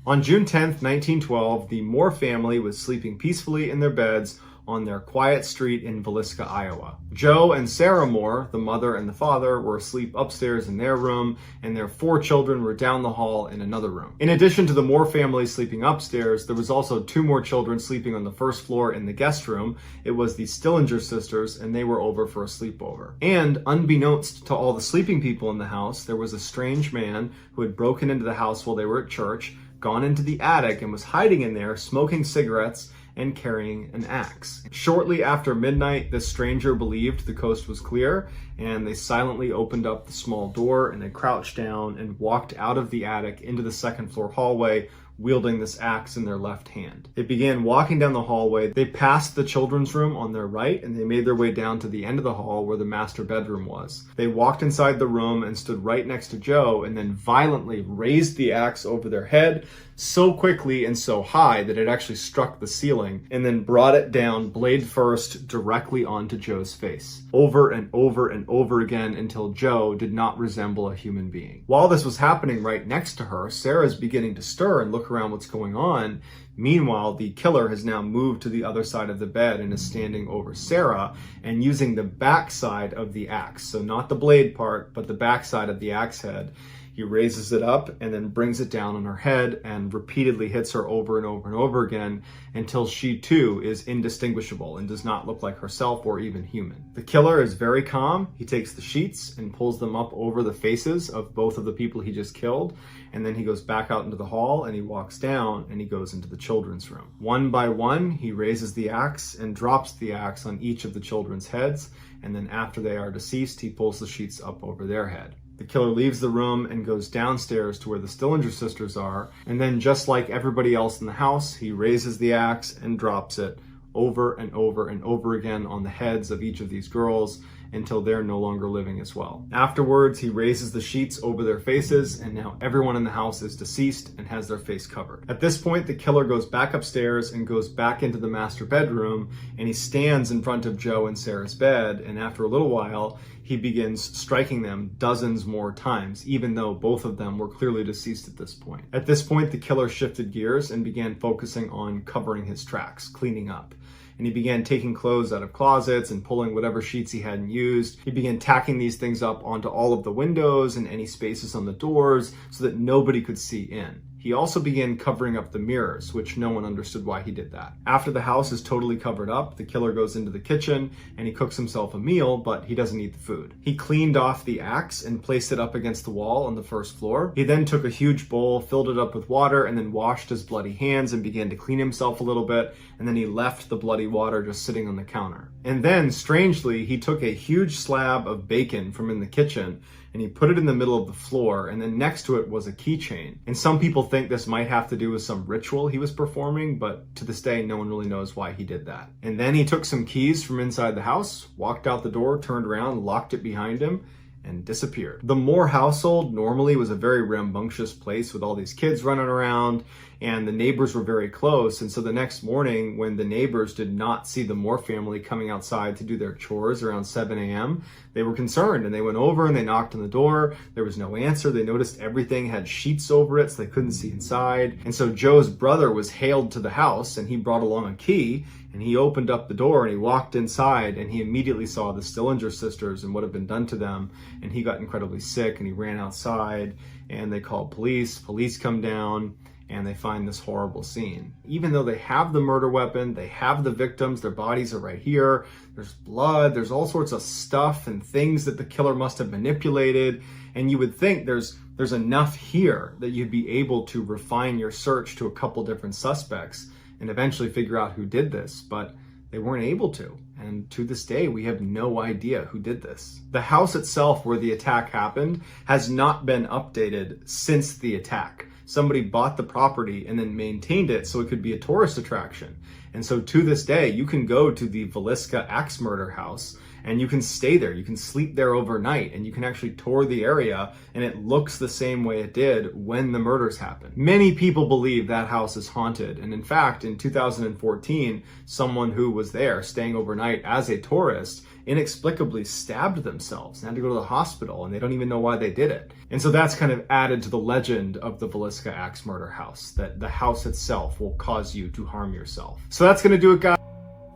On June 10th, 1912, the Moore family was sleeping peacefully in their beds on their quiet street in Villisca, Iowa. Joe and Sarah Moore, the mother and the father, were asleep upstairs in their room, and their 4 children were down the hall in another room. In addition to the Moore family sleeping upstairs, there was also 2 more children sleeping on the first floor in the guest room. It was the Stillinger sisters, and they were over for a sleepover. And unbeknownst to all the sleeping people in the house, there was a strange man who had broken into the house while they were at church, gone into the attic, and was hiding in there, smoking cigarettes and carrying an axe. Shortly after midnight, this stranger believed the coast was clear, and they silently opened up the small door, and they crouched down and walked out of the attic into the second floor hallway, wielding this axe in their left hand. They began walking down the hallway. They passed the children's room on their right, and they made their way down to the end of the hall where the master bedroom was. They walked inside the room and stood right next to Joe, and then violently raised the axe over their head so quickly and so high that it actually struck the ceiling, and then brought it down blade first directly onto Joe's face, over and over and over again until Joe did not resemble a human being. While this was happening right next to her, Sarah's beginning to stir and look around what's going on. Meanwhile, the killer has now moved to the other side of the bed and is standing over Sarah and using the backside of the axe. So not the blade part, but the backside of the axe head. He raises it up and then brings it down on her head and repeatedly hits her over and over and over again until she too is indistinguishable and does not look like herself or even human. The killer is very calm. He takes the sheets and pulls them up over the faces of both of the people he just killed, and then he goes back out into the hall and he walks down and he goes into the children's room. One by one, he raises the axe and drops the axe on each of the children's heads, and then after they are deceased, he pulls the sheets up over their head. The killer leaves the room and goes downstairs to where the Stillinger sisters are, and then just like everybody else in the house, he raises the axe and drops it over and over and over again on the heads of each of these girls until they're no longer living as well. Afterwards, he raises the sheets over their faces, and now everyone in the house is deceased and has their face covered. At this point, the killer goes back upstairs and goes back into the master bedroom, and he stands in front of Joe and Sarah's bed, and after a little while, he begins striking them dozens more times, even though both of them were clearly deceased at this point. At this point, the killer shifted gears and began focusing on covering his tracks, cleaning up. And he began taking clothes out of closets and pulling whatever sheets he hadn't used. He began tacking these things up onto all of the windows and any spaces on the doors so that nobody could see in. He also began covering up the mirrors, which no one understood why he did that. After the house is totally covered up, the killer goes into the kitchen and he cooks himself a meal, but he doesn't eat the food. He cleaned off the axe and placed it up against the wall on the first floor. He then took a huge bowl, filled it up with water, and then washed his bloody hands and began to clean himself a little bit, and then he left the bloody water just sitting on the counter. And then, strangely, he took a huge slab of bacon from in the kitchen and he put it in the middle of the floor, and then next to it was a keychain. And some people think this might have to do with some ritual he was performing, but to this day, no one really knows why he did that. And then he took some keys from inside the house, walked out the door, turned around, locked it behind him, and disappeared. The Moore household normally was a very rambunctious place with all these kids running around, and the neighbors were very close. And so the next morning, when the neighbors did not see the Moore family coming outside to do their chores around 7 a.m., they were concerned, and they went over and they knocked on the door. There was no answer. They noticed everything had sheets over it, so they couldn't see inside. And so Joe's brother was hailed to the house, and he brought along a key, and he opened up the door and he walked inside, and he immediately saw the Stillinger sisters and what had been done to them. And he got incredibly sick, and he ran outside, and they called police. Police come down, and they find this horrible scene. Even though they have the murder weapon, they have the victims, their bodies are right here, there's blood, there's all sorts of stuff and things that the killer must have manipulated, and you would think there's enough here that you'd be able to refine your search to a couple different suspects and eventually figure out who did this, but they weren't able to. And to this day, we have no idea who did this. The house itself where the attack happened has not been updated since the attack. Somebody bought the property and then maintained it so it could be a tourist attraction. And so to this day, you can go to the Villisca axe murder house and you can stay there. You can sleep there overnight and you can actually tour the area, and it looks the same way it did when the murders happened. Many people believe that house is haunted. And in fact, in 2014, someone who was there staying overnight as a tourist inexplicably stabbed themselves and had to go to the hospital, and they don't even know why they did it. And so that's kind of added to the legend of the Villisca axe murder house, that the house itself will cause you to harm yourself. So that's going to do it, guys.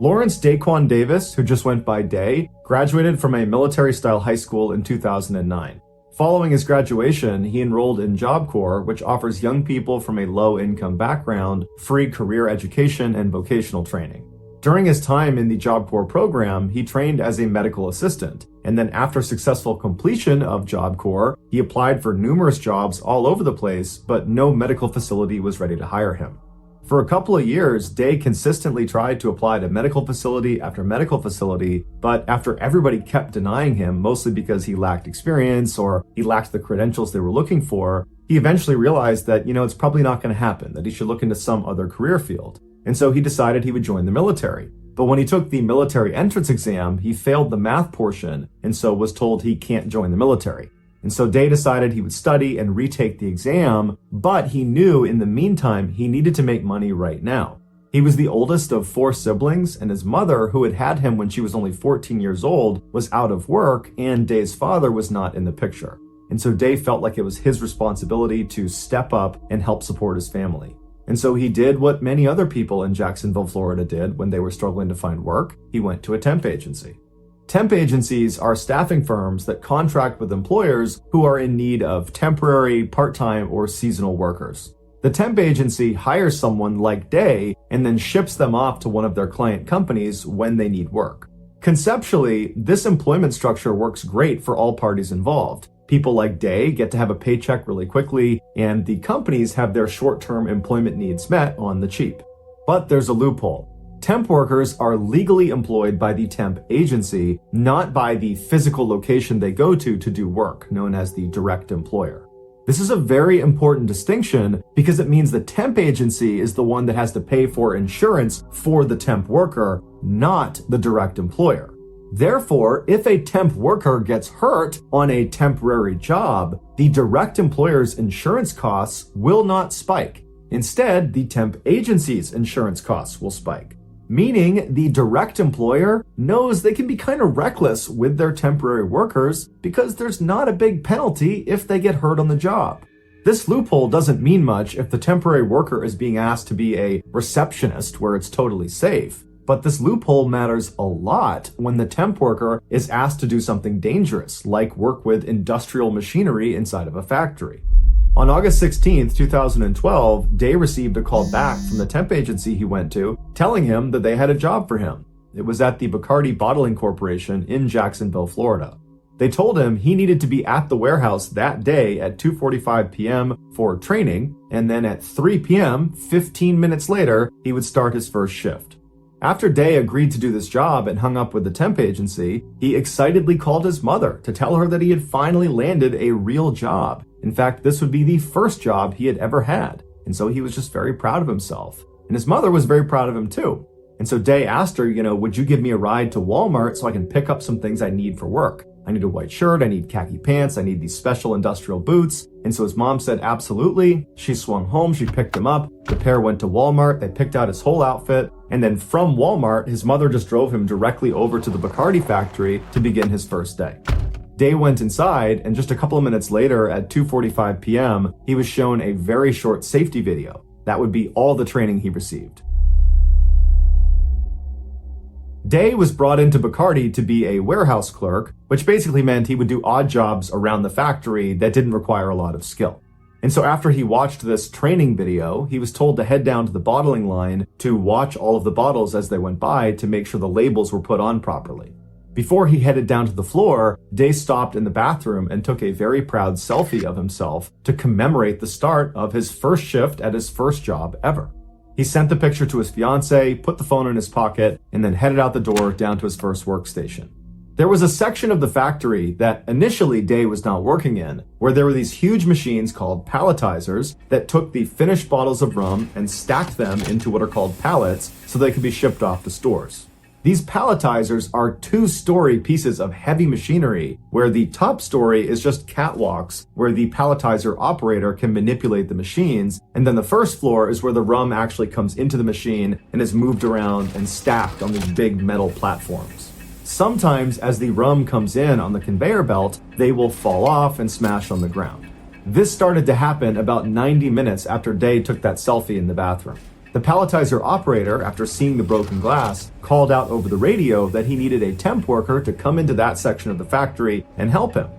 Lawrence Daquan Davis, who just went by Day, graduated from a military-style high school in 2009. Following his graduation, he enrolled in Job Corps, which offers young people from a low-income background free career education and vocational training. During his time in the Job Corps program, he trained as a medical assistant, and then after successful completion of Job Corps, he applied for numerous jobs all over the place, but no medical facility was ready to hire him. For a couple of years, Day consistently tried to apply to medical facility after medical facility, but after everybody kept denying him, mostly because he lacked experience or he lacked the credentials they were looking for, he eventually realized that, it's probably not going to happen, that he should look into some other career field. And so he decided he would join the military. But when he took the military entrance exam, he failed the math portion, and so was told he can't join the military. And so Day decided he would study and retake the exam, but he knew in the meantime he needed to make money right now. He was the oldest of 4 siblings, and his mother, who had had him when she was only 14 years old, was out of work, and Day's father was not in the picture. And so Day felt like it was his responsibility to step up and help support his family. And so he did what many other people in Jacksonville, Florida did when they were struggling to find work. He went to a temp agency. Temp agencies are staffing firms that contract with employers who are in need of temporary, part-time, or seasonal workers. The temp agency hires someone like Day and then ships them off to one of their client companies when they need work. Conceptually, this employment structure works great for all parties involved. People like Day get to have a paycheck really quickly, and the companies have their short-term employment needs met on the cheap. But there's a loophole. Temp workers are legally employed by the temp agency, not by the physical location they go to do work, known as the direct employer. This is a very important distinction because it means the temp agency is the one that has to pay for insurance for the temp worker, not the direct employer. Therefore, if a temp worker gets hurt on a temporary job, the direct employer's insurance costs will not spike. Instead, the temp agency's insurance costs will spike, meaning the direct employer knows they can be kind of reckless with their temporary workers because there's not a big penalty if they get hurt on the job. This loophole doesn't mean much if the temporary worker is being asked to be a receptionist where it's totally safe. But this loophole matters a lot when the temp worker is asked to do something dangerous, like work with industrial machinery inside of a factory. On August 16, 2012, Day received a call back from the temp agency he went to, telling him that they had a job for him. It was at the Bacardi Bottling Corporation in Jacksonville, Florida. They told him he needed to be at the warehouse that day at 2:45 p.m. for training, and then at 3 p.m., 15 minutes later, he would start his first shift. After Day agreed to do this job and hung up with the temp agency, he excitedly called his mother to tell her that he had finally landed a real job. In fact, this would be the first job he had ever had, and so he was just very proud of himself. And his mother was very proud of him too. And so Day asked her, would you give me a ride to Walmart so I can pick up some things I need for work? I need a white shirt, I need khaki pants, I need these special industrial boots. And so his mom said, absolutely. She swung home, she picked him up. The pair went to Walmart, they picked out his whole outfit. And then from Walmart, his mother just drove him directly over to the Bacardi factory to begin his first day. Day went inside, and just a couple of minutes later at 2:45 p.m., he was shown a very short safety video. That would be all the training he received. Day was brought into Bacardi to be a warehouse clerk, which basically meant he would do odd jobs around the factory that didn't require a lot of skill. And so after he watched this training video, he was told to head down to the bottling line to watch all of the bottles as they went by to make sure the labels were put on properly. Before he headed down to the floor, Day stopped in the bathroom and took a very proud selfie of himself to commemorate the start of his first shift at his first job ever. He sent the picture to his fiancée, put the phone in his pocket, and then headed out the door down to his first workstation. There was a section of the factory that initially Day was not working in, where there were these huge machines called palletizers that took the finished bottles of rum and stacked them into what are called pallets so they could be shipped off to stores. These palletizers are 2-story pieces of heavy machinery where the top story is just catwalks where the palletizer operator can manipulate the machines, and then the first floor is where the rum actually comes into the machine and is moved around and stacked on these big metal platforms. Sometimes as the rum comes in on the conveyor belt, they will fall off and smash on the ground. This started to happen about 90 minutes after Day took that selfie in the bathroom. The palletizer operator, after seeing the broken glass, called out over the radio that he needed a temp worker to come into that section of the factory and help him.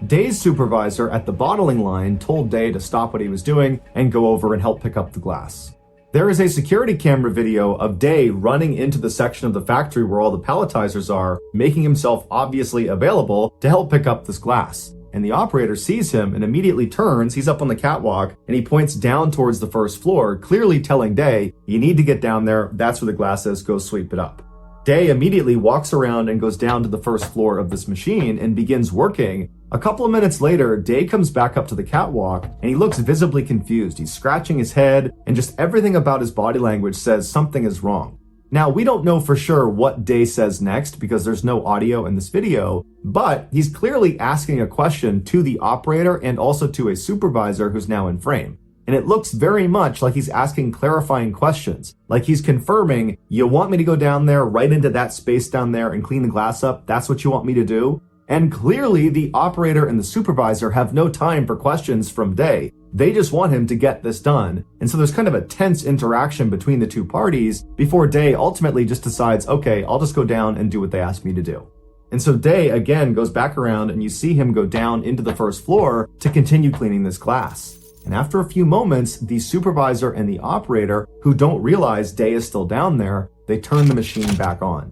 Day's supervisor at the bottling line told Day to stop what he was doing and go over and help pick up the glass. There is a security camera video of Day running into the section of the factory where all the palletizers are, making himself obviously available to help pick up this glass. And the operator sees him and immediately turns, he's up on the catwalk, and he points down towards the first floor, clearly telling Day, you need to get down there, that's where the glass is, go sweep it up. Day immediately walks around and goes down to the first floor of this machine and begins working. A couple of minutes later, Day comes back up to the catwalk and he looks visibly confused. He's scratching his head and just everything about his body language says something is wrong. Now, we don't know for sure what Day says next because there's no audio in this video, but he's clearly asking a question to the operator and also to a supervisor who's now in frame. And it looks very much like he's asking clarifying questions, like he's confirming, you want me to go down there, right into that space down there and clean the glass up? That's what you want me to do? And clearly the operator and the supervisor have no time for questions from Day. They just want him to get this done. And so there's kind of a tense interaction between the two parties before Day ultimately just decides, okay, I'll just go down and do what they asked me to do. And so Day again goes back around and you see him go down into the first floor to continue cleaning this glass. And after a few moments, the supervisor and the operator, who don't realize Day is still down there, they turn the machine back on.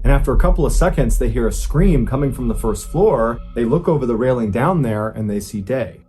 And after a couple of seconds, they hear a scream coming from the first floor. They look over the railing down there and they see Day.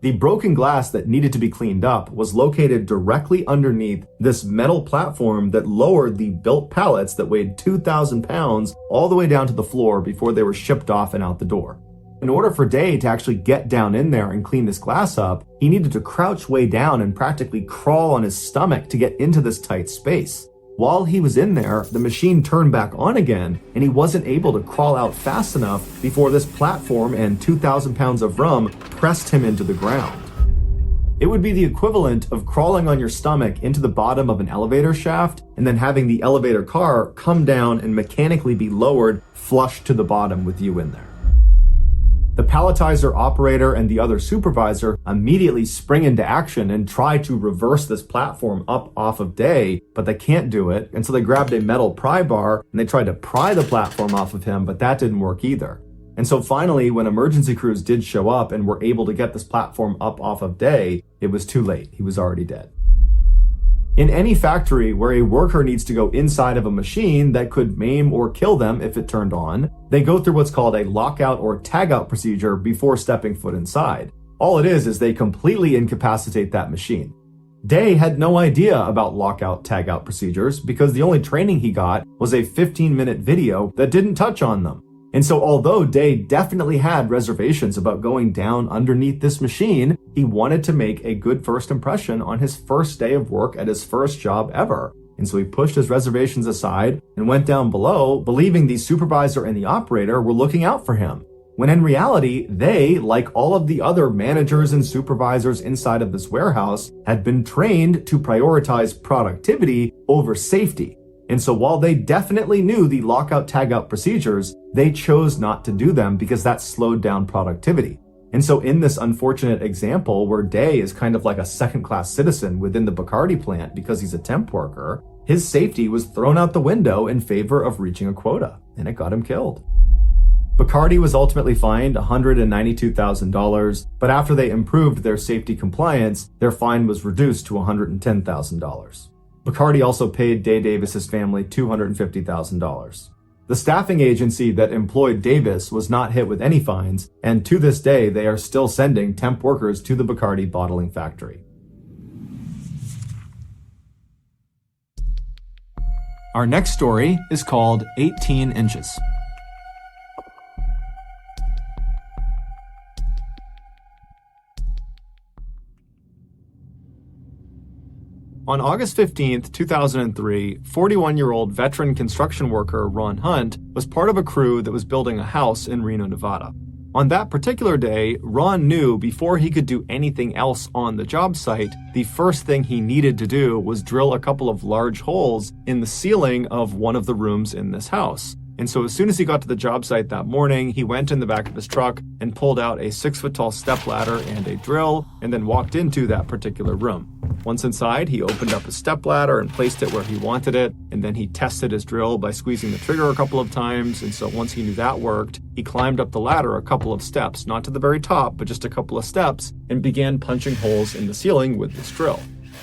The broken glass that needed to be cleaned up was located directly underneath this metal platform that lowered the built pallets that weighed 2,000 pounds all the way down to the floor before they were shipped off and out the door. In order for Day to actually get down in there and clean this glass up, he needed to crouch way down and practically crawl on his stomach to get into this tight space. While he was in there, the machine turned back on again, and he wasn't able to crawl out fast enough before this platform and 2,000 pounds of rum pressed him into the ground. It would be the equivalent of crawling on your stomach into the bottom of an elevator shaft and then having the elevator car come down and mechanically be lowered flush to the bottom with you in there. The palletizer operator and the other supervisor immediately spring into action and try to reverse this platform up off of Day, but they can't do it, and so they grabbed a metal pry bar and they tried to pry the platform off of him, but that didn't work either. And so finally, when emergency crews did show up and were able to get this platform up off of Day, it was too late. He was already dead. In any factory where a worker needs to go inside of a machine that could maim or kill them if it turned on, they go through what's called a lockout or tagout procedure before stepping foot inside. All it is they completely incapacitate that machine. Day had no idea about lockout tagout procedures because the only training he got was a 15-minute video that didn't touch on them. And so although Day definitely had reservations about going down underneath this machine, he wanted to make a good first impression on his first day of work at his first job ever. And so he pushed his reservations aside and went down below, believing the supervisor and the operator were looking out for him. When in reality, they, like all of the other managers and supervisors inside of this warehouse, had been trained to prioritize productivity over safety. And so while they definitely knew the lockout tagout procedures, they chose not to do them because that slowed down productivity. And so in this unfortunate example where Day is kind of like a second-class citizen within the Bacardi plant because he's a temp worker, his safety was thrown out the window in favor of reaching a quota, and it got him killed. Bacardi was ultimately fined $192,000, but after they improved their safety compliance, their fine was reduced to $110,000. Bacardi also paid Day Davis's family $250,000. The staffing agency that employed Davis was not hit with any fines, and to this day, they are still sending temp workers to the Bacardi bottling factory. Our next story is called 18 Inches. On August 15, 2003, 41-year-old veteran construction worker Ron Hunt was part of a crew that was building a house in Reno, Nevada. On that particular day, Ron knew before he could do anything else on the job site, the first thing he needed to do was drill a couple of large holes in the ceiling of one of the rooms in this house. And so as soon as he got to the job site that morning, he went in the back of his truck and pulled out a 6-foot-tall stepladder and a drill, and then walked into that particular room. Once inside, he opened up his stepladder and placed it where he wanted it, and then he tested his drill by squeezing the trigger a couple of times, and so once he knew that worked, he climbed up the ladder a couple of steps, not to the very top, but just a couple of steps, and began punching holes in the ceiling with this drill.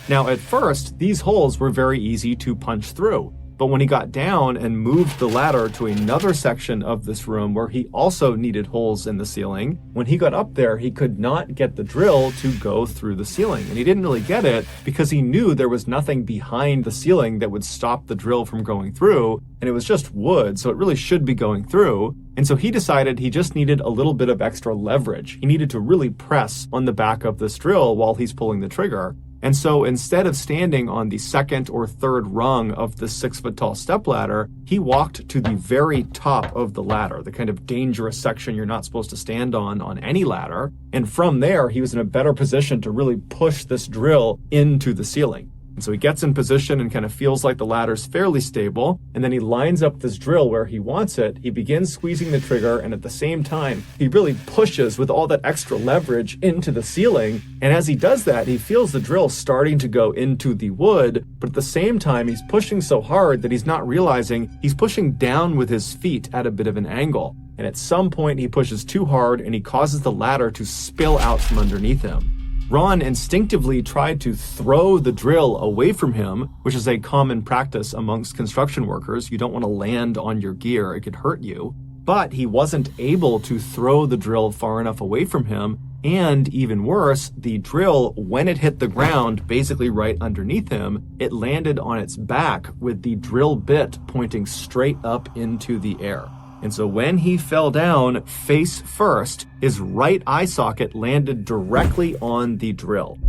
Now, at first, these holes were very easy to punch through. But when he got down and moved the ladder to another section of this room where he also needed holes in the ceiling, when he got up there, he could not get the drill to go through the ceiling. And he didn't really get it because he knew there was nothing behind the ceiling that would stop the drill from going through. And it was just wood, so it really should be going through. And so he decided he just needed a little bit of extra leverage. He needed to really press on the back of this drill while he's pulling the trigger. And so instead of standing on the second or third rung of the 6-foot-tall stepladder, he walked to the very top of the ladder, the kind of dangerous section you're not supposed to stand on any ladder. And from there, he was in a better position to really push this drill into the ceiling. And so he gets in position and kind of feels like the ladder's fairly stable. And then he lines up this drill where he wants it. He begins squeezing the trigger. And at the same time, he really pushes with all that extra leverage into the ceiling. And as he does that, he feels the drill starting to go into the wood. But at the same time, he's pushing so hard that he's not realizing he's pushing down with his feet at a bit of an angle. And at some point, he pushes too hard and he causes the ladder to spill out from underneath him. Ron instinctively tried to throw the drill away from him, which is a common practice amongst construction workers. You don't want to land on your gear, it could hurt you. But he wasn't able to throw the drill far enough away from him, and even worse, the drill, when it hit the ground, basically right underneath him, it landed on its back with the drill bit pointing straight up into the air. And so when he fell down face first, his right eye socket landed directly on the drill.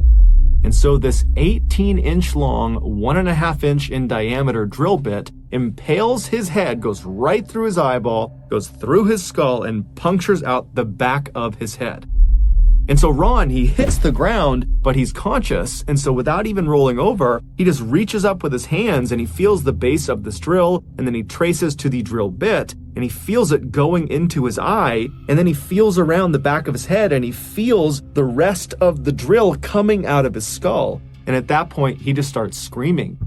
And so this 18-inch long, 1.5 inch in diameter drill bit impales his head, goes right through his eyeball, goes through his skull, and punctures out the back of his head. And so Ron, he hits the ground, but he's conscious. And so without even rolling over, he just reaches up with his hands and he feels the base of this drill. And then he traces to the drill bit and he feels it going into his eye. And then he feels around the back of his head and he feels the rest of the drill coming out of his skull. And at that point, he just starts screaming.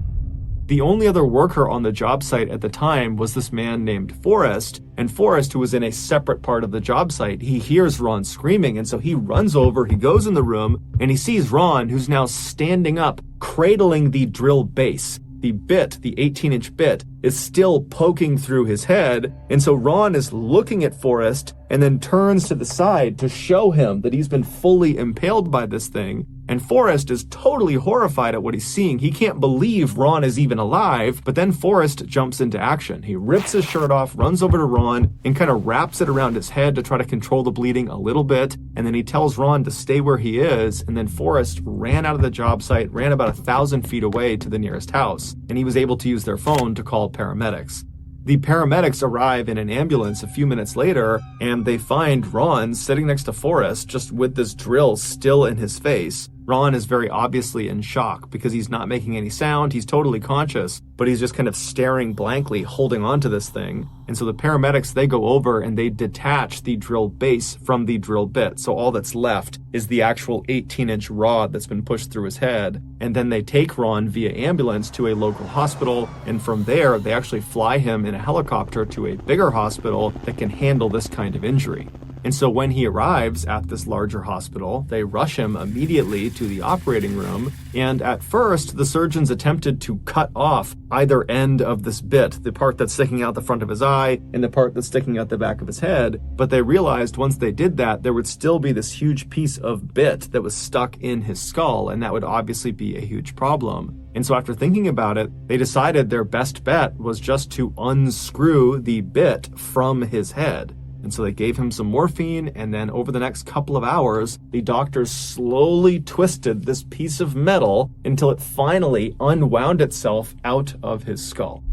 The only other worker on the job site at the time was this man named Forrest, and Forrest, who was in a separate part of the job site, he hears Ron screaming, and so he runs over, he goes in the room, and he sees Ron, who's now standing up, cradling the drill base. The bit, the 18-inch bit, is still poking through his head, and so Ron is looking at Forrest and then turns to the side to show him that he's been fully impaled by this thing. And Forrest is totally horrified at what he's seeing. He can't believe Ron is even alive, but then Forrest jumps into action. He rips his shirt off, runs over to Ron, and kind of wraps it around his head to try to control the bleeding a little bit. And then he tells Ron to stay where he is, and then Forrest ran out of the job site, ran about 1,000 feet away to the nearest house, and he was able to use their phone to call paramedics. The paramedics arrive in an ambulance a few minutes later, and they find Ron sitting next to Forrest, just with this drill still in his face. Ron is very obviously in shock because he's not making any sound. He's totally conscious, but he's just kind of staring blankly, holding on to this thing. And so the paramedics, they go over and they detach the drill base from the drill bit. So all that's left is the actual 18-inch rod that's been pushed through his head. And then they take Ron via ambulance to a local hospital. And from there, they actually fly him in a helicopter to a bigger hospital that can handle this kind of injury. And so when he arrives at this larger hospital, they rush him immediately to the operating room. And at first, the surgeons attempted to cut off either end of this bit, the part that's sticking out the front of his eye and the part that's sticking out the back of his head. But they realized once they did that, there would still be this huge piece of bit that was stuck in his skull. And that would obviously be a huge problem. And so after thinking about it, they decided their best bet was just to unscrew the bit from his head. And so they gave him some morphine, and then over the next couple of hours, the doctors slowly twisted this piece of metal until it finally unwound itself out of his skull.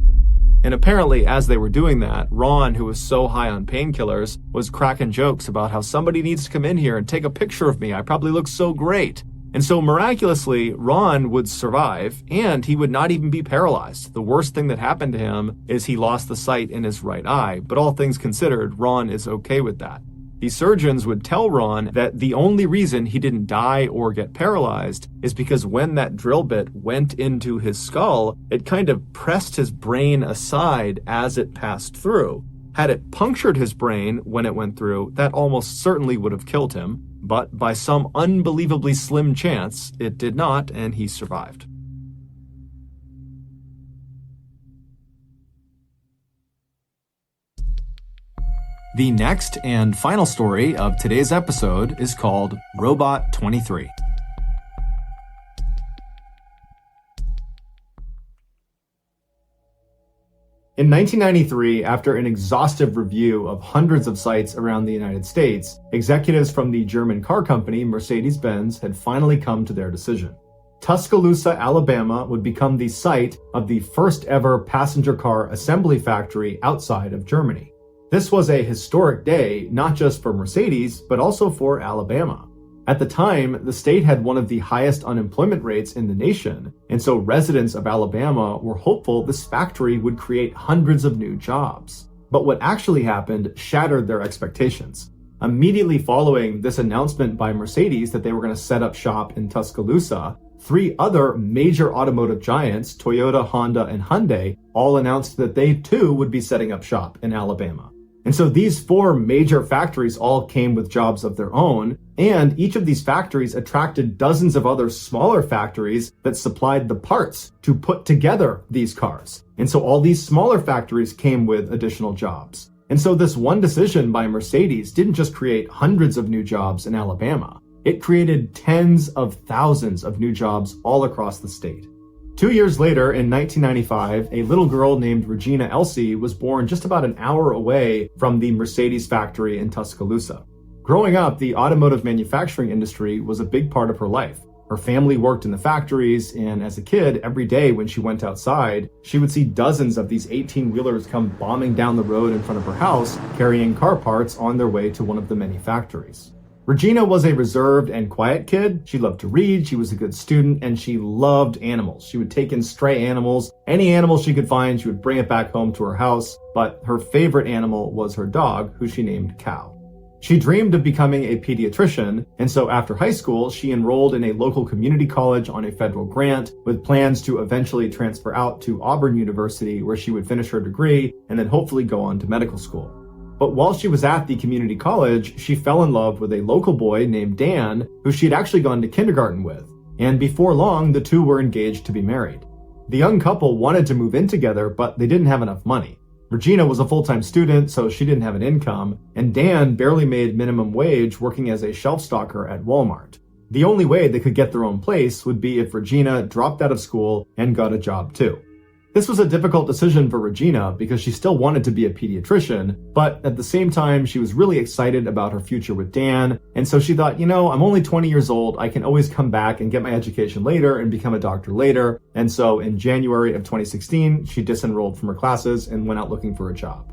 And apparently, as they were doing that, Ron, who was so high on painkillers, was cracking jokes about how somebody needs to come in here and take a picture of me. I probably look so great. And so miraculously, Ron would survive, and he would not even be paralyzed. The worst thing that happened to him is he lost the sight in his right eye, but all things considered, Ron is okay with that. The surgeons would tell Ron that the only reason he didn't die or get paralyzed is because when that drill bit went into his skull, it kind of pressed his brain aside as it passed through. Had it punctured his brain when it went through, that almost certainly would have killed him. But by some unbelievably slim chance, it did not, and he survived. The next and final story of today's episode is called Robot 23. In 1993, after an exhaustive review of hundreds of sites around the United States, executives from the German car company Mercedes-Benz had finally come to their decision. Tuscaloosa, Alabama would become the site of the first ever passenger car assembly factory outside of Germany. This was a historic day, not just for Mercedes, but also for Alabama. At the time, the state had one of the highest unemployment rates in the nation, and so residents of Alabama were hopeful this factory would create hundreds of new jobs. But what actually happened shattered their expectations. Immediately following this announcement by Mercedes that they were going to set up shop in Tuscaloosa, 3 other major automotive giants, Toyota, Honda, and Hyundai, all announced that they too would be setting up shop in Alabama. And so these 4 major factories all came with jobs of their own, and each of these factories attracted dozens of other smaller factories that supplied the parts to put together these cars. And so all these smaller factories came with additional jobs. And so this one decision by Mercedes didn't just create hundreds of new jobs in Alabama. It created tens of thousands of new jobs all across the state. 2 years later, in 1995, a little girl named Regina Elsie was born just about an hour away from the Mercedes factory in Tuscaloosa. Growing up, the automotive manufacturing industry was a big part of her life. Her family worked in the factories, and as a kid, every day when she went outside, she would see dozens of these 18-wheelers come bombing down the road in front of her house, carrying car parts on their way to one of the many factories. Regina was a reserved and quiet kid. She loved to read, she was a good student, and she loved animals. She would take in stray animals. Any animal she could find, she would bring it back home to her house, but her favorite animal was her dog, who she named Cow. She dreamed of becoming a pediatrician, and so after high school, she enrolled in a local community college on a federal grant with plans to eventually transfer out to Auburn University, where she would finish her degree and then hopefully go on to medical school. But while she was at the community college, she fell in love with a local boy named Dan, who she had actually gone to kindergarten with. And before long, the two were engaged to be married. The young couple wanted to move in together, but they didn't have enough money. Regina was a full-time student, so she didn't have an income, and Dan barely made minimum wage working as a shelf stalker at Walmart. The only way they could get their own place would be if Regina dropped out of school and got a job too. This was a difficult decision for Regina because she still wanted to be a pediatrician, but at the same time, she was really excited about her future with Dan, and so she thought, I'm only 20 years old, I can always come back and get my education later and become a doctor later, and so in January of 2016, she disenrolled from her classes and went out looking for a job.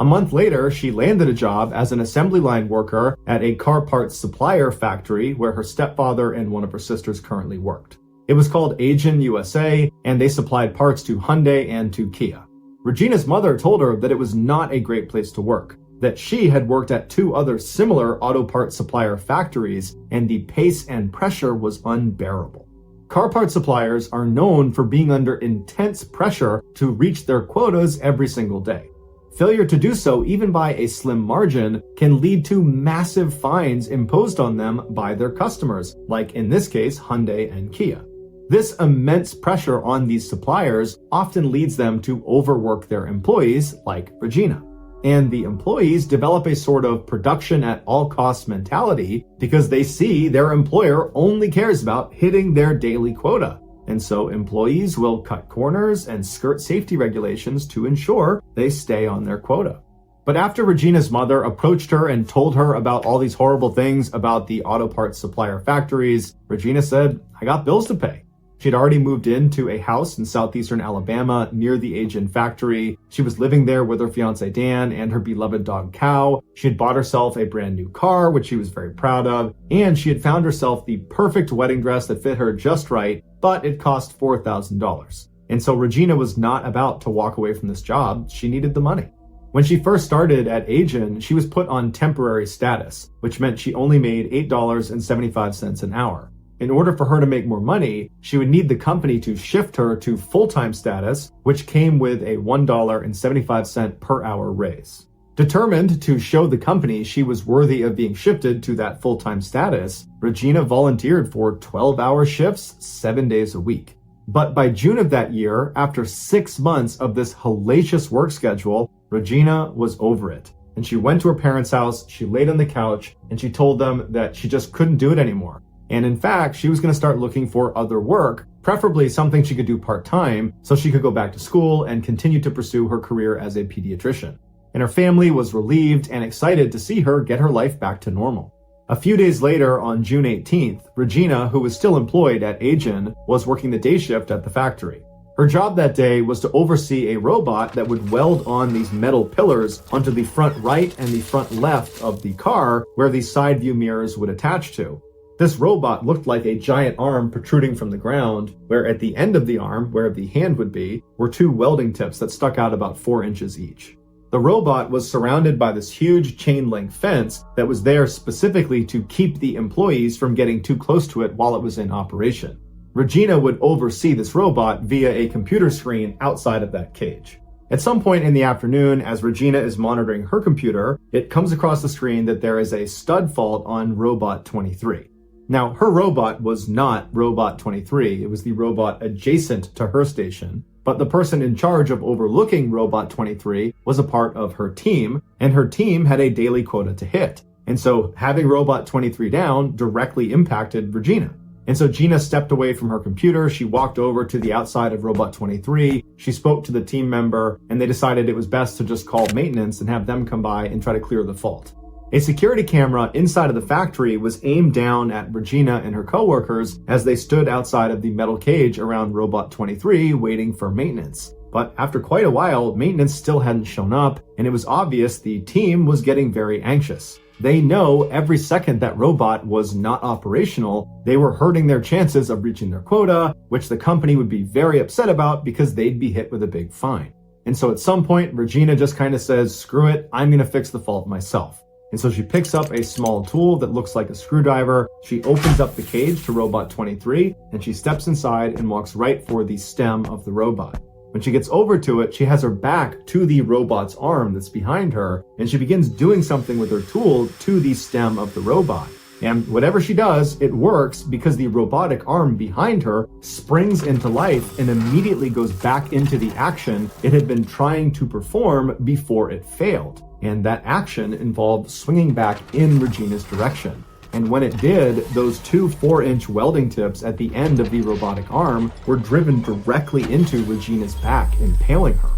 A month later, she landed a job as an assembly line worker at a car parts supplier factory where her stepfather and one of her sisters currently worked. It was called Asian USA, and they supplied parts to Hyundai and to Kia. Regina's mother told her that it was not a great place to work, that she had worked at 2 other similar auto parts supplier factories, and the pace and pressure was unbearable. Car parts suppliers are known for being under intense pressure to reach their quotas every single day. Failure to do so, even by a slim margin, can lead to massive fines imposed on them by their customers, like in this case, Hyundai and Kia. This immense pressure on these suppliers often leads them to overwork their employees, like Regina. And the employees develop a sort of production at all costs mentality because they see their employer only cares about hitting their daily quota. And so employees will cut corners and skirt safety regulations to ensure they stay on their quota. But after Regina's mother approached her and told her about all these horrible things about the auto parts supplier factories, Regina said, "I got bills to pay." She'd already moved into a house in southeastern Alabama near the Asian factory. She was living there with her fiancé Dan and her beloved dog Cow. She had bought herself a brand new car, which she was very proud of, and she had found herself the perfect wedding dress that fit her just right, but it cost $4,000. And so Regina was not about to walk away from this job. She needed the money. When she first started at Asian, she was put on temporary status, which meant she only made $8.75 an hour. In order for her to make more money, she would need the company to shift her to full-time status, which came with a $1.75 per hour raise. Determined to show the company she was worthy of being shifted to that full-time status, Regina volunteered for 12-hour shifts 7 days a week. But by June of that year, after 6 months of this hellacious work schedule, Regina was over it. And she went to her parents' house, she laid on the couch, and she told them that she just couldn't do it anymore. And in fact, she was going to start looking for other work, preferably something she could do part-time, so she could go back to school and continue to pursue her career as a pediatrician. And her family was relieved and excited to see her get her life back to normal. A few days later, on June 18th, Regina, who was still employed at Asian, was working the day shift at the factory. Her job that day was to oversee a robot that would weld on these metal pillars onto the front right and the front left of the car where these side view mirrors would attach to. This robot looked like a giant arm protruding from the ground, where at the end of the arm, where the hand would be, were 2 welding tips that stuck out about 4 inches each. The robot was surrounded by this huge chain-link fence that was there specifically to keep the employees from getting too close to it while it was in operation. Regina would oversee this robot via a computer screen outside of that cage. At some point in the afternoon, as Regina is monitoring her computer, it comes across the screen that there is a stud fault on Robot 23. Now, her robot was not Robot 23, it was the robot adjacent to her station, but the person in charge of overlooking Robot 23 was a part of her team, and her team had a daily quota to hit. And so having Robot 23 down directly impacted Regina. And so Gina stepped away from her computer, she walked over to the outside of Robot 23, she spoke to the team member, and they decided it was best to just call maintenance and have them come by and try to clear the fault. A security camera inside of the factory was aimed down at Regina and her coworkers as they stood outside of the metal cage around Robot 23 waiting for maintenance. But after quite a while, maintenance still hadn't shown up, and it was obvious the team was getting very anxious. They know every second that robot was not operational, they were hurting their chances of reaching their quota, which the company would be very upset about because they'd be hit with a big fine. And so at some point, Regina just kind of says, screw it, I'm going to fix the fault myself. And so she picks up a small tool that looks like a screwdriver, she opens up the cage to Robot 23, and she steps inside and walks right for the stem of the robot. When she gets over to it, she has her back to the robot's arm that's behind her, and she begins doing something with her tool to the stem of the robot. And whatever she does, it works because the robotic arm behind her springs into life and immediately goes back into the action it had been trying to perform before it failed. And that action involved swinging back in Regina's direction. And when it did, those two 4-inch welding tips at the end of the robotic arm were driven directly into Regina's back, impaling her.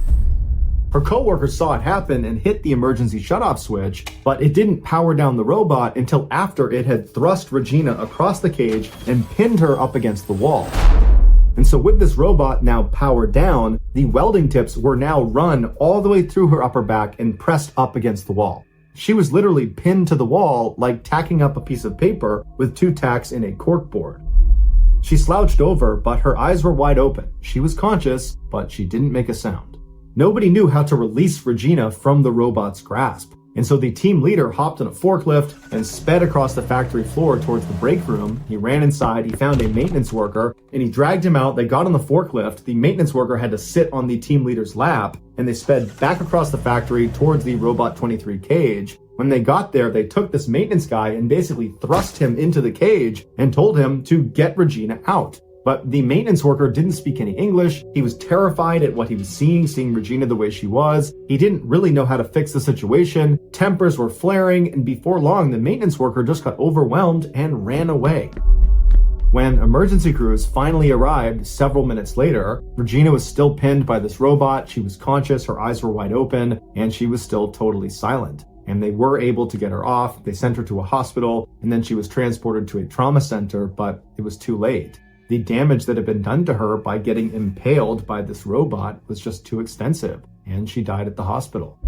Her coworkers saw it happen and hit the emergency shutoff switch, but it didn't power down the robot until after it had thrust Regina across the cage and pinned her up against the wall. And so with this robot now powered down, the welding tips were now run all the way through her upper back and pressed up against the wall. She was literally pinned to the wall like tacking up a piece of paper with 2 tacks in a corkboard. She slouched over, but her eyes were wide open. She was conscious, but she didn't make a sound. Nobody knew how to release Regina from the robot's grasp. And so the team leader hopped on a forklift and sped across the factory floor towards the break room. He ran inside, he found a maintenance worker, and he dragged him out. They got on the forklift. The maintenance worker had to sit on the team leader's lap, and they sped back across the factory towards the Robot 23 cage. When they got there, they took this maintenance guy and basically thrust him into the cage and told him to get Regina out. But the maintenance worker didn't speak any English. He was terrified at what he was seeing Regina the way she was. He didn't really know how to fix the situation. Tempers were flaring, and before long, the maintenance worker just got overwhelmed and ran away. When emergency crews finally arrived several minutes later, Regina was still pinned by this robot. She was conscious, her eyes were wide open, and she was still totally silent. And they were able to get her off. They sent her to a hospital, and then she was transported to a trauma center, but it was too late. The damage that had been done to her by getting impaled by this robot was just too extensive, and she died at the hospital.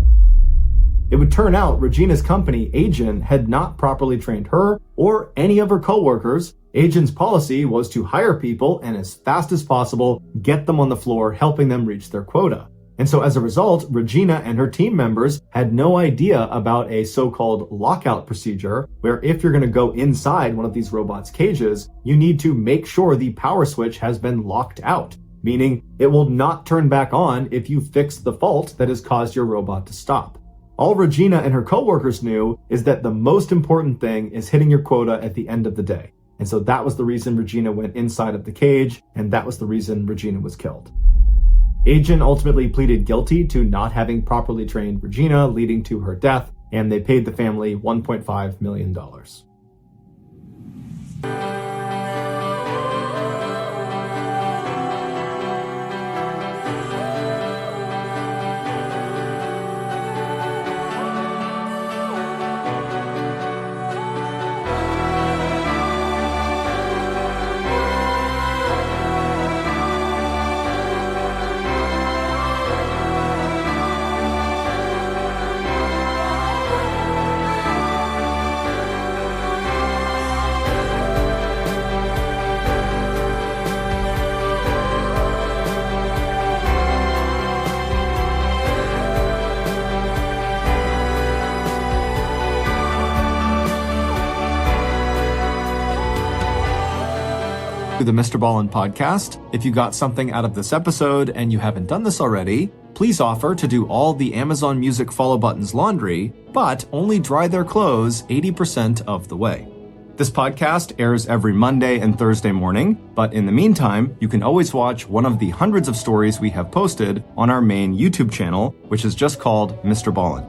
It would turn out Regina's company, Agent, had not properly trained her or any of her coworkers. Agent's policy was to hire people and as fast as possible, get them on the floor, helping them reach their quota. And so as a result, Regina and her team members had no idea about a so-called lockout procedure, where if you're going to go inside one of these robots' cages, you need to make sure the power switch has been locked out, meaning it will not turn back on if you fix the fault that has caused your robot to stop. All Regina and her coworkers knew is that the most important thing is hitting your quota at the end of the day. And so that was the reason Regina went inside of the cage, and that was the reason Regina was killed. Agent ultimately pleaded guilty to not having properly trained Regina, leading to her death, and they paid the family $1.5 million. The MrBallen's podcast. If you got something out of this episode and you haven't done this already, please offer to do all the Amazon Music follow buttons laundry, but only dry their clothes 80% of the way. This podcast airs every Monday and Thursday morning, but in the meantime, you can always watch one of the hundreds of stories we have posted on our main YouTube channel, which is just called MrBallen's.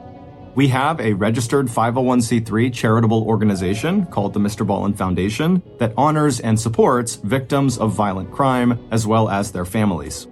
We have a registered 501c3 charitable organization called the MrBallen's Foundation that honors and supports victims of violent crime as well as their families.